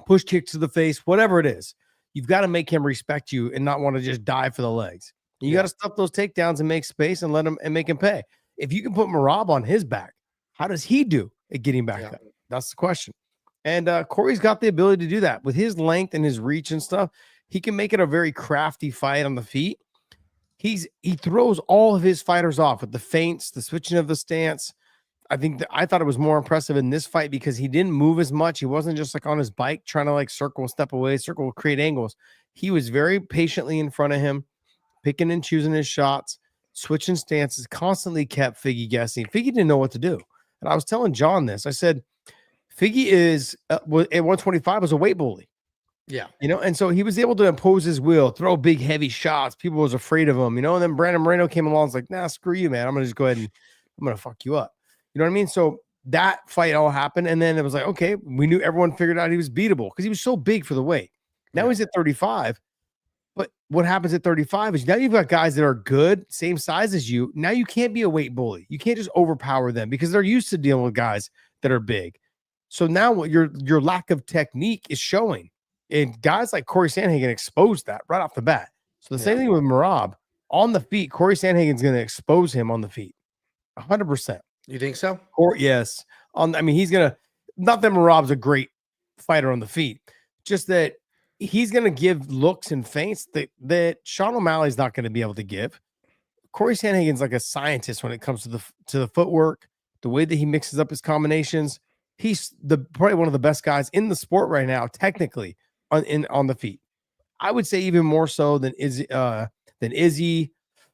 push kicks to the face, whatever it is. You've got to make him respect you and not want to just dive for the legs. You got to stuff those takedowns and make space and let him and make him pay. If you can put Merab on his back, how does he do at getting back up? That's the question. And Cory's got the ability to do that with his length and his reach and stuff. He can make it a very crafty fight on the feet. He throws all of his fighters off with the feints, the switching of the stance. I thought it was more impressive in this fight because he didn't move as much. He wasn't just like on his bike trying to like circle, step away, circle, create angles. He was very patiently in front of him, picking and choosing his shots, switching stances, constantly kept Figgy guessing. Figgy didn't know what to do. And I was telling John this. I said, Figgy is at 125 was a weight bully. Yeah. And so he was able to impose his will, throw big, heavy shots. People was afraid of him, and then Brandon Moreno came along and was like, nah, screw you, man. I'm going to just go ahead and I'm going to fuck you up. You know what I mean? So that fight all happened. And then it was like, okay, we knew everyone figured out he was beatable because he was so big for the weight. Now he's at 35. But what happens at 35 is now you've got guys that are good, same size as you. Now you can't be a weight bully. You can't just overpower them because they're used to dealing with guys that are big. So now your lack of technique is showing. And guys like Cory Sandhagen exposed that right off the bat. So the same thing with Merab on the feet. Cory Sandhagen's going to expose him on the feet, 100%. You think so? Yes. He's going to. Not that Merab's a great fighter on the feet, just that he's going to give looks and feints that Sean O'Malley's not going to be able to give. Cory Sandhagen's like a scientist when it comes to the footwork, the way that he mixes up his combinations. He's probably one of the best guys in the sport right now, technically on the feet. I would say even more so than Izzy.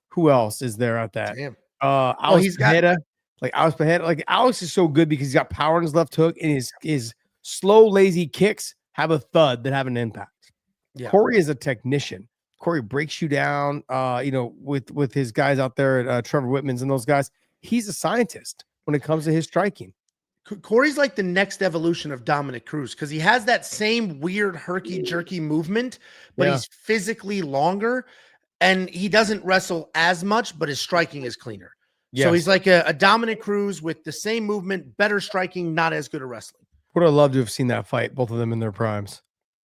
Who else is there at that? Damn. Alex Pajeda. Like Alex is so good because he's got power in his left hook and his slow, lazy kicks have a thud that have an impact. Yeah. Cory is a technician. Cory breaks you down. With his guys out there at Trevor Whitman's and those guys. He's a scientist when it comes to his striking. Cory's like the next evolution of Dominic Cruz because he has that same weird herky-jerky movement, but he's physically longer and he doesn't wrestle as much, but his striking is cleaner. Yes. So he's like a Dominic Cruz with the same movement, better striking, not as good at wrestling. Would have loved to have seen that fight, both of them in their primes.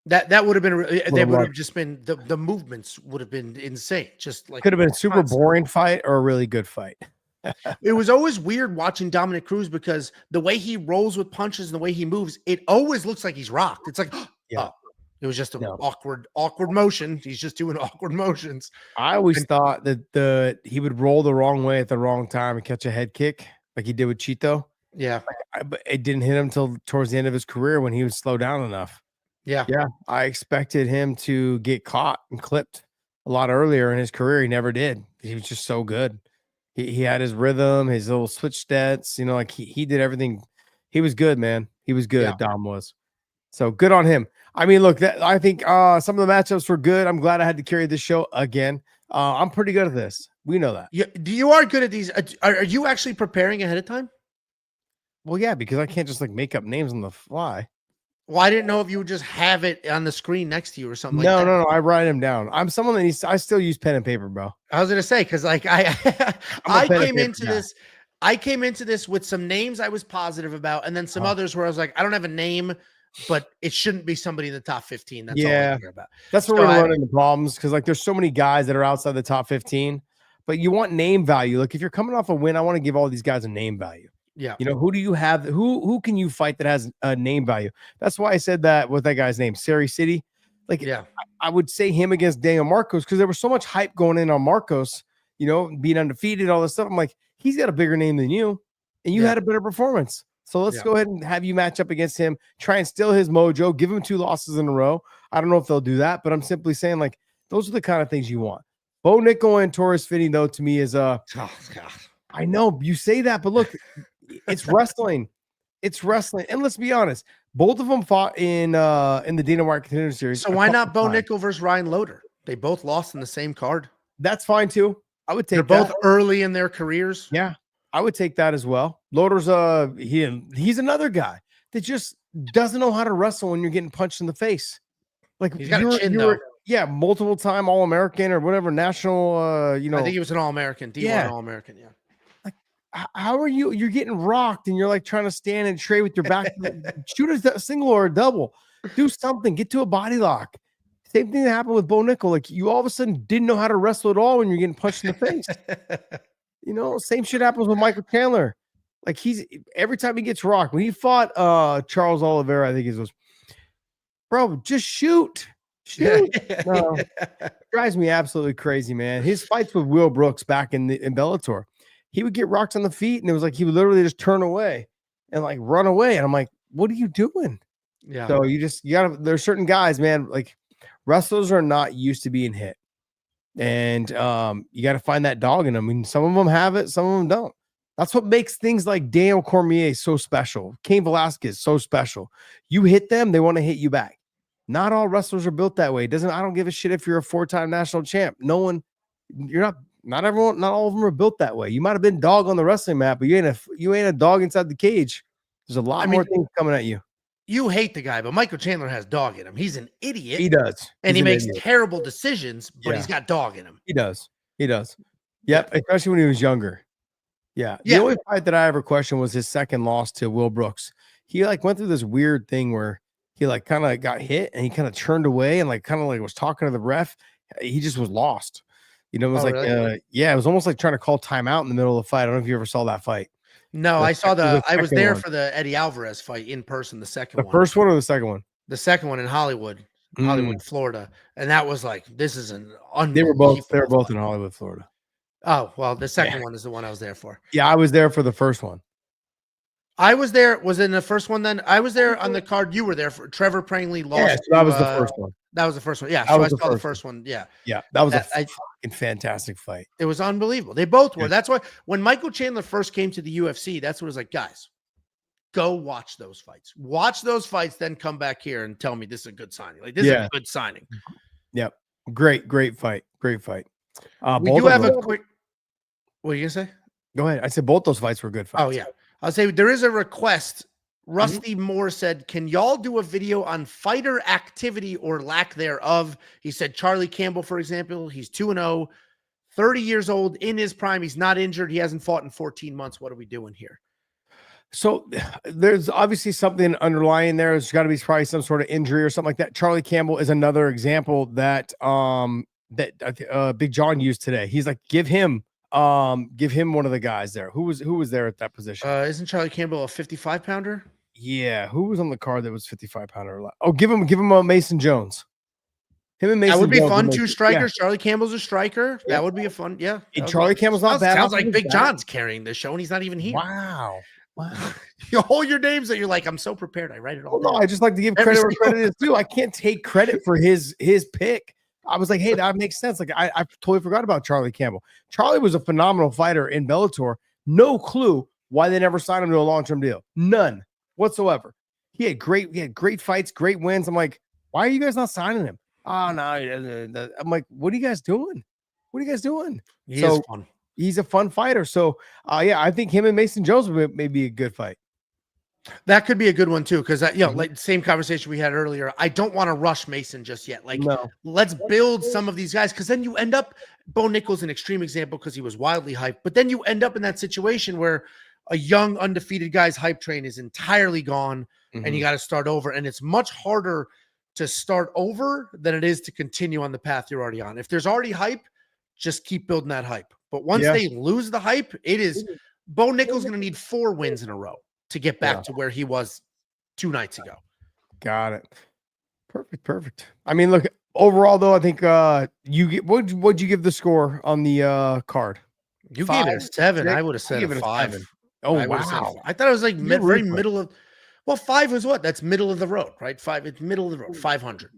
That would have been, they would have just been, the movements would have been insane. Just like could have been a super boring fight or a really good fight. It was always weird watching Dominic Cruz because the way he rolls with punches and the way he moves, it always looks like he's rocked. It's like, it was just an awkward motion. He's just doing awkward motions. I always thought that he would roll the wrong way at the wrong time and catch a head kick like he did with Chito. Yeah. But it didn't hit him until towards the end of his career when he would slow down enough. Yeah. Yeah. I expected him to get caught and clipped a lot earlier in his career. He never did. He was just so good. He had his rhythm, his little switch stats, like he did everything. He was good, man. He was good. Yeah. Dom was. So good on him. I mean, look, I think some of the matchups were good. I'm glad I had to carry this show again. I'm pretty good at this. We know that. You are good at these. Are you actually preparing ahead of time? Well, yeah, because I can't just like make up names on the fly. Well, I didn't know if you would just have it on the screen next to you or something like that. No. I write them down. I'm someone that I still use pen and paper, bro. I was going to say, because like I came into this with some names I was positive about, and then some others where I was like, I don't have a name, but it shouldn't be somebody in the top 15. That's all I care about. That's where we're running the problems because like there's so many guys that are outside the top 15, but you want name value. Like if you're coming off a win, I want to give all these guys a name value. Yeah. Who do you have? Who can you fight that has a name value? That's why I said that with that guy's name, Sidi. Like, I would say him against Daniel Marcos because there was so much hype going in on Marcos, being undefeated, all this stuff. I'm like, he's got a bigger name than you, and you had a better performance. So let's go ahead and have you match up against him, try and steal his mojo, give him 2 losses in a row. I don't know if they'll do that, but I'm simply saying, like, those are the kind of things you want. Bo Nickal and Torres Finney, though, to me is I know you say that, but look. It's wrestling. It's wrestling. And let's be honest, both of them fought in the Dana White Contender Series. So why not Bo Nickal versus Ryan Loder? They both lost in the same card. That's fine too. I would take They're both early in their careers. Yeah. I would take that as well. Loder's he's another guy that just doesn't know how to wrestle when you're getting punched in the face. Like he's got a chin though. Yeah, multiple time All-American or whatever national I think he was an All-American, D1 All-American, yeah. How are you? You're getting rocked and you're like trying to stand and trade with your back. Shoot a single or a double. Do something. Get to a body lock. Same thing that happened with Bo Nickal. Like you all of a sudden didn't know how to wrestle at all when you're getting punched in the face. Same shit happens with Michael Chandler. Like every time he gets rocked. When he fought Charles Oliveira, I think it was, bro, just shoot. No, drives me absolutely crazy, man. His fights with Will Brooks back in Bellator, he would get rocked on the feet, and it was like he would literally just turn away and like run away. And I'm like, what are you doing? Yeah. So you gotta. There's certain guys, man. Like wrestlers are not used to being hit, and you got to find that dog in them. I mean, some of them have it, some of them don't. That's what makes things like Daniel Cormier so special. Cain Velasquez so special. You hit them, they want to hit you back. Not all wrestlers are built that way. I don't give a shit if you're a 4-time national champ. Not everyone, not all of them are built that way. You might have been dog on the wrestling mat, but you ain't a dog inside the cage. There's a lot more things coming at you. You hate the guy, but Michael Chandler has dog in him. He's an idiot. He does. And he makes terrible decisions, but he's got dog in him. He does. Yep. Especially when he was younger. Yeah. The only fight that I ever questioned was his second loss to Will Brooks. He like went through this weird thing where he like kind of got hit and he kind of turned away and like kind of like was talking to the ref. He just was lost. It was really? It was almost like trying to call timeout in the middle of the fight. I don't know if you ever saw that fight. No, I was there for the Eddie Alvarez fight in person, the second one. The first one or the second one? The second one in Hollywood, Florida. And that was like, this is an unbelievable. They were both in Hollywood, Florida. Oh, well, the second one is the one I was there for. Yeah, I was there for the first one. I was there. Was in the first one then? I was there on the card. You were there for Trevor Prangley lost. Yeah, so that was the first one. That was the first one. Yeah, so I saw the first one. Yeah. Yeah, that was a fucking fantastic fight. It was unbelievable. They both were. That's why when Michael Chandler first came to the UFC, that's what it was like, guys, go watch those fights. Watch those fights, then come back here and tell me this is a good signing. Like, this is a good signing. Yep. Great fight. Great fight. We do have a quick. What are you gonna say? Go ahead. I said both those fights were good fights. Oh, yeah. I'll say there is a request. Rusty Moore said, can y'all do a video on fighter activity or lack thereof? He said Charlie Campbell, for example, he's 2-0, 30 years old, in his prime. He's not injured. He hasn't fought in 14 months. What are we doing here? So there's obviously something underlying there. There's got to be probably some sort of injury or something like that. Charlie Campbell is another example that Big John used today. He's like, give him one of the guys there. Who was there at that position? Isn't Charlie Campbell a 55-pounder? Yeah, who was on the card that was 55-pounder? Oh, give him a Mason Jones. Him and Mason. That would be Jones fun. Two strikers. Yeah. Charlie Campbell's a striker. Yeah. That would be a fun. Yeah. Charlie Campbell's not bad. Sounds like Big John's carrying this show, and he's not even here. Wow. You hold your names that you're like, I'm so prepared. I write it all. No, I just like to give credit where credit is due. I can't take credit for his pick. I was like, hey, that makes sense. Like, I totally forgot about Charlie Campbell. Charlie was a phenomenal fighter in Bellator. No clue why they never signed him to a long-term deal. None whatsoever. He had great fights, great wins. I'm like, why are you guys not signing him? Oh, no. I'm like, what are you guys doing? He is fun. He's a fun fighter. So, I think him and Mason Jones may be a good fight. That could be a good one too, because like same conversation we had earlier. I don't want to rush Mason just yet. Like, let's build some of these guys, because then you end up. Bo Nickal's an extreme example because he was wildly hyped, but then you end up in that situation where a young undefeated guy's hype train is entirely gone, and you got to start over. And it's much harder to start over than it is to continue on the path you're already on. If there's already hype, just keep building that hype. But once they lose the hype, it is Bo Nickal's going to need 4 wins in a row to get back to where he was 2 nights ago. Got it. Perfect. I mean, look, overall though, I think what'd you give the score on the card? You gave it a 7. I would have said a 5. Oh, wow. I thought it was like very middle of. Well, 5 is what? That's middle of the road, right? 5. It's middle of the road. 500.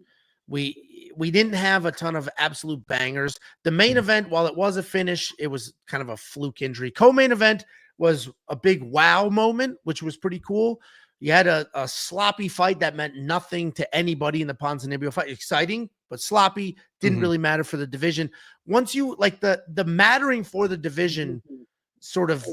We didn't have a ton of absolute bangers. The main event, while it was a finish, it was kind of a fluke injury. Co-main event was a big wow moment, which was pretty cool. You had a sloppy fight that meant nothing to anybody in the Ponzanibio fight. Exciting, but sloppy. Didn't really matter for the division. Once you like the mattering for the division sort of,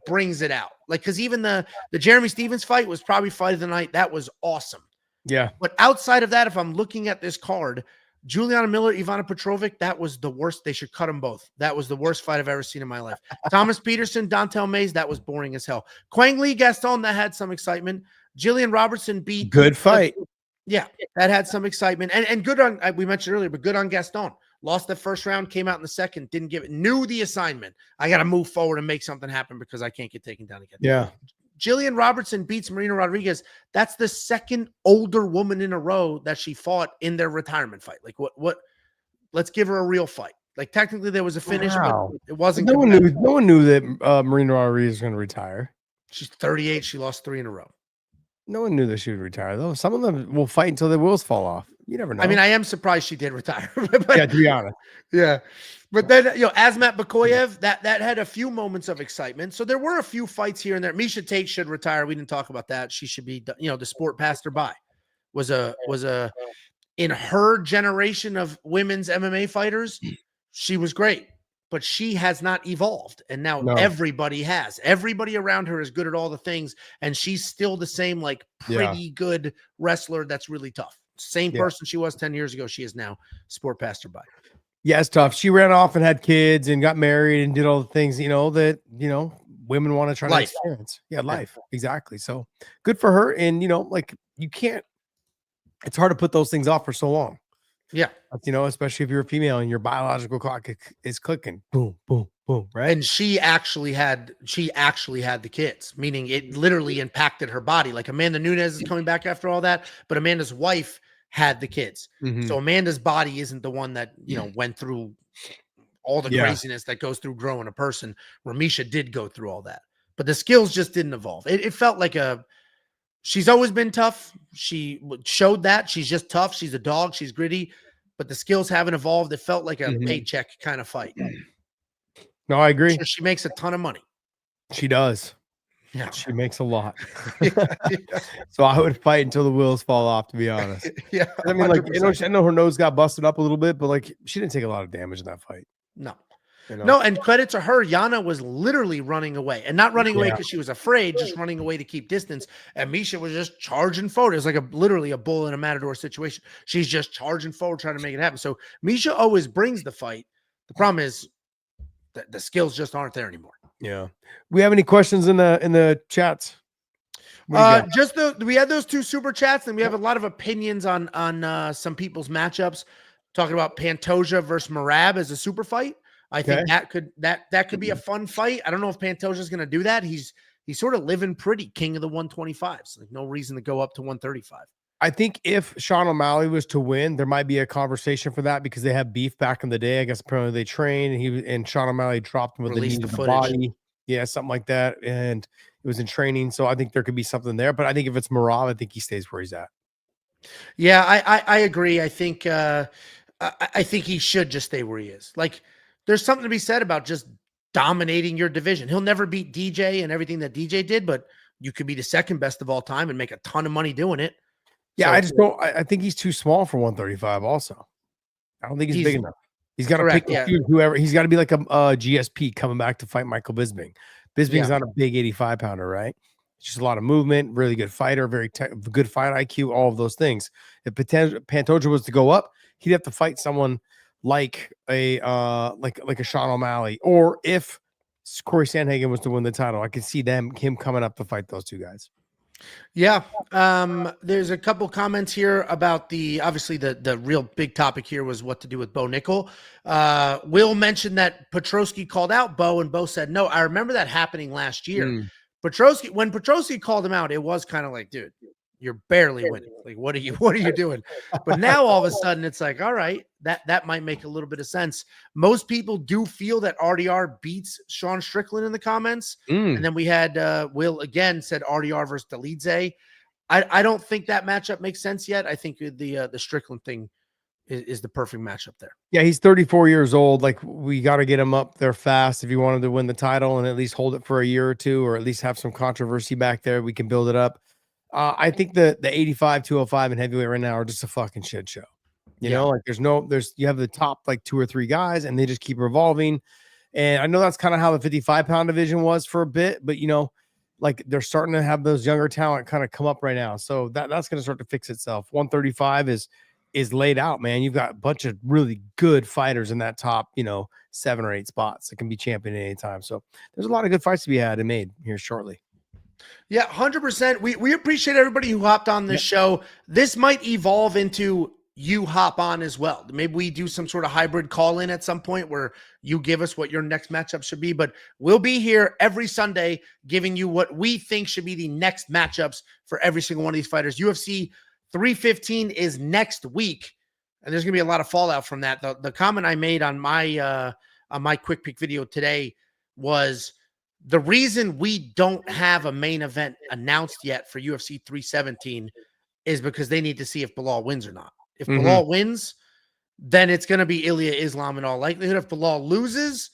brings it out. Like, because even the Jeremy Stevens fight was probably fight of the night. That was awesome. Yeah. But outside of that, if I'm looking at this card, Juliana Miller, Ivana Petrovic, that was the worst. They should cut them both. That was the worst fight I've ever seen in my life. Thomas Peterson, Dontel Mays, that was boring as hell. Quang Lee Gaston, that had some excitement. Jillian Robertson beat good fight. Yeah, that had some excitement and good on, we mentioned earlier, but good on Gaston. Lost the first round, came out in the second, didn't give it, knew the assignment. I got to move forward and make something happen because I can't get taken down again. Yeah. Jillian Robertson beats Marina Rodriguez. That's the second older woman in a row that she fought in their retirement fight. Like what, let's give her a real fight. Like technically there was a finish, but it wasn't. No one knew that Marina Rodriguez was going to retire. She's 38. She lost 3 in a row. No one knew that she would retire, though. Some of them will fight until their wheels fall off. You never know. I mean, I am surprised she did retire. But, yeah, to be honest. Yeah. But then, Asmat Bakoyev, that had a few moments of excitement. So there were a few fights here and there. Misha Tate should retire. We didn't talk about that. She should be, the sport passed her by. Was a in her generation of women's MMA fighters, she was great. But she has not evolved. And now everybody has. Everybody around her is good at all the things. And she's still the same, like, pretty good wrestler that's really tough. Same person she was 10 years ago. She is now. Sport passed her by. Yeah, it's tough. She ran off and had kids and got married and did all the things, that, women want to try to experience. Yeah, life. Exactly. So good for her. And, you can't, it's hard to put those things off for so long. Yeah. Especially if you're a female and your biological clock is clicking. Boom, boom, boom. Right. And she actually had the kids, meaning it literally impacted her body. Like Amanda Nunes is coming back after all that, but Amanda's wife had the kids. Mm-hmm. So Amanda's body isn't the one that, went through all the craziness that goes through growing a person. Ramisha did go through all that, but the skills just didn't evolve. It felt like she's always been tough. She showed that she's just tough. She's a dog. She's gritty, but the skills haven't evolved. It felt like a paycheck kind of fight. No, I agree. She makes a ton of money. She does. Yeah. She makes a lot. So I would fight until the wheels fall off, to be honest. Yeah. I mean, I know her nose got busted up a little bit, but she didn't take a lot of damage in that fight. No. No, and credit to her, Yana was literally running away, and not running away because she was afraid, just running away to keep distance. And Misha was just charging forward. It was like literally a bull in a matador situation. She's just charging forward, trying to make it happen. So Misha always brings the fight. The problem is that the skills just aren't there anymore. Yeah. We have any questions in the chats? We had those 2 super chats, and we have a lot of opinions on some people's matchups. Talking about Pantoja versus Merab as a super fight. I think that could be a fun fight. I don't know if Pantoja is going to do that. He's sort of living pretty king of the 125s. Like no reason to go up to 135. I think if Sean O'Malley was to win, there might be a conversation for that because they have beef back in the day. I guess apparently they trained and Sean O'Malley dropped him with the knee to the body. Yeah, something like that. And it was in training. So I think there could be something there. But I think if it's Merab, I think he stays where he's at. Yeah, I agree. I think he should just stay where he is. Like, there's something to be said about just dominating your division. He'll never beat DJ and everything that DJ did, but you could be the second best of all time and make a ton of money doing it. Yeah, I think he's too small for 135 also. I don't think he's big enough. He's got to pick whoever. He's got to be like a GSP coming back to fight Michael Bisping. Bisping's not a big 85 pounder, right? It's just a lot of movement, really good fighter, very good fight IQ, all of those things. If Pantoja was to go up, he'd have to fight someone like a Sean O'Malley, or if Cory Sandhagen was to win the title, I could see him coming up to fight those 2 guys. Yeah. There's a couple comments here about obviously the real big topic here was what to do with Bo Nickal. Will mentioned that Petrovic called out Bo and Bo said, no, I remember that happening last year. When Petrovic called him out, it was kind of like, dude, you're barely winning. Like, what are you doing? But now all of a sudden it's like, all right, that might make a little bit of sense. Most people do feel that RDR beats Sean Strickland in the comments. And then we had Will again said RDR versus Delidze. I don't think that matchup makes sense yet. I think the Strickland thing is the perfect matchup there. Yeah, he's 34 years old. Like, we got to get him up there fast if he wanted to win the title and at least hold it for a year or 2, or at least have some controversy back there. We can build it up. I think the 85, 205 and heavyweight right now are just a fucking shit show. You know, like you have the top like 2 or 3 guys and they just keep revolving. And I know that's kind of how the 55-pound division was for a bit, but like they're starting to have those younger talent kind of come up right now. So that's going to start to fix itself. 135 is laid out, man. You've got a bunch of really good fighters in that top, 7 or 8 spots that can be champion at any time. So there's a lot of good fights to be had and made here shortly. Yeah, 100%. We appreciate everybody who hopped on this show. This might evolve into you hop on as well. Maybe we do some sort of hybrid call in at some point where you give us what your next matchup should be. But we'll be here every Sunday giving you what we think should be the next matchups for every single one of these fighters. UFC 315 is next week, and there's going to be a lot of fallout from that. The comment I made on my quick pick video today was the reason we don't have a main event announced yet for UFC 317 is because they need to see if Bilal wins or not. If Bilal wins, then it's going to be Ilya Islam in all likelihood. If Bilal loses,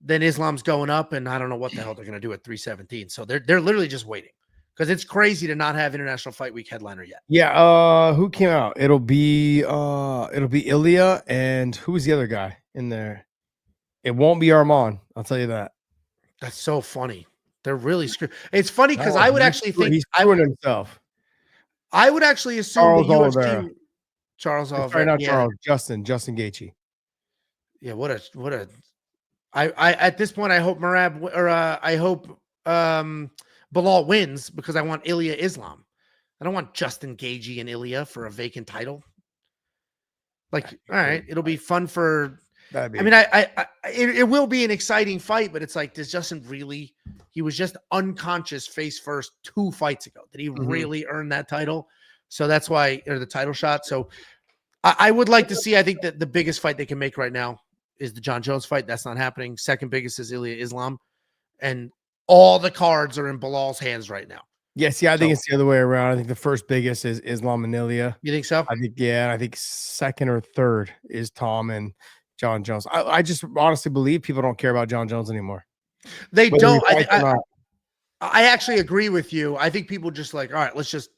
then Islam's going up, and I don't know what the hell they're going to do at 317. So they're literally just waiting because it's crazy to not have International Fight Week headliner yet. Yeah. Who came out? It'll be Ilya, and who's the other guy in there? It won't be Arman. I'll tell you that. That's so funny. They're really screwed. It's funny because I would actually think he's screwing himself. I would actually assume the UFC. Charles Oliveira. Sorry, not Charles. Justin Gaethje. Yeah, what a. I at this point I hope Merab or I hope Bilal wins because I want Ilya Islam. I don't want Justin Gaethje and Ilya for a vacant title. Like, all right, it'll be fun for. I mean, it will be an exciting fight, but it's like, does Justin really? He was just unconscious face first 2 fights ago. Did he really earn that title? So that's why, or the title shot. So I would like to see. I think that the biggest fight they can make right now is the John Jones fight. That's not happening. Second biggest is Ilya Islam, and all the cards are in Bilal's hands right now. Yes, yeah, I think it's the other way around. I think the first biggest is Islam and Ilya. You think so? I think I think second or third is Tom and John Jones. I just honestly believe people don't care about John Jones anymore. They don't. I actually agree with you. I think people just like, all right, let's just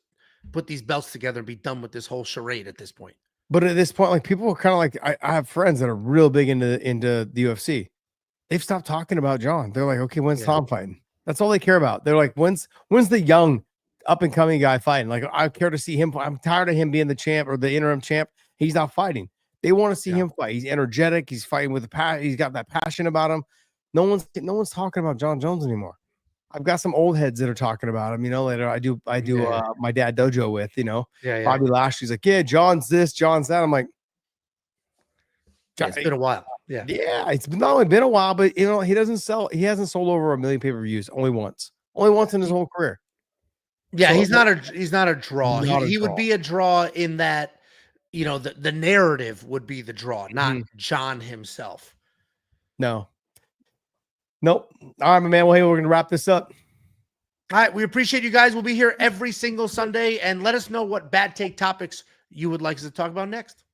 put these belts together and be done with this whole charade at this point. But at this point, like people are kind of like, I have friends that are real big into the UFC. They've stopped talking about John. They're like, okay, when's Tom fighting? That's all they care about. They're like, when's the young up and coming guy fighting? Like, I care to see him. I'm tired of him being the champ or the interim champ. He's not fighting. They want to see him fight. He's energetic. He's fighting with he's got that passion about him. No one's talking about John Jones anymore. I've got some old heads that are talking about him. You know, later I do my dad dojo with, Bobby Lashley's like, yeah, John's this, John's that. I'm like, it's been a while. Yeah, it's not only been a while, but he hasn't sold over 1 million pay-per-views only once in his whole career. Yeah, so, he's not a draw. He would be a draw in that. The narrative would be the draw, not John himself. Nope. All right, my man. Well, hey, we're going to wrap this up. All right. We appreciate you guys. We'll be here every single Sunday, and let us know what bad take topics you would like us to talk about next.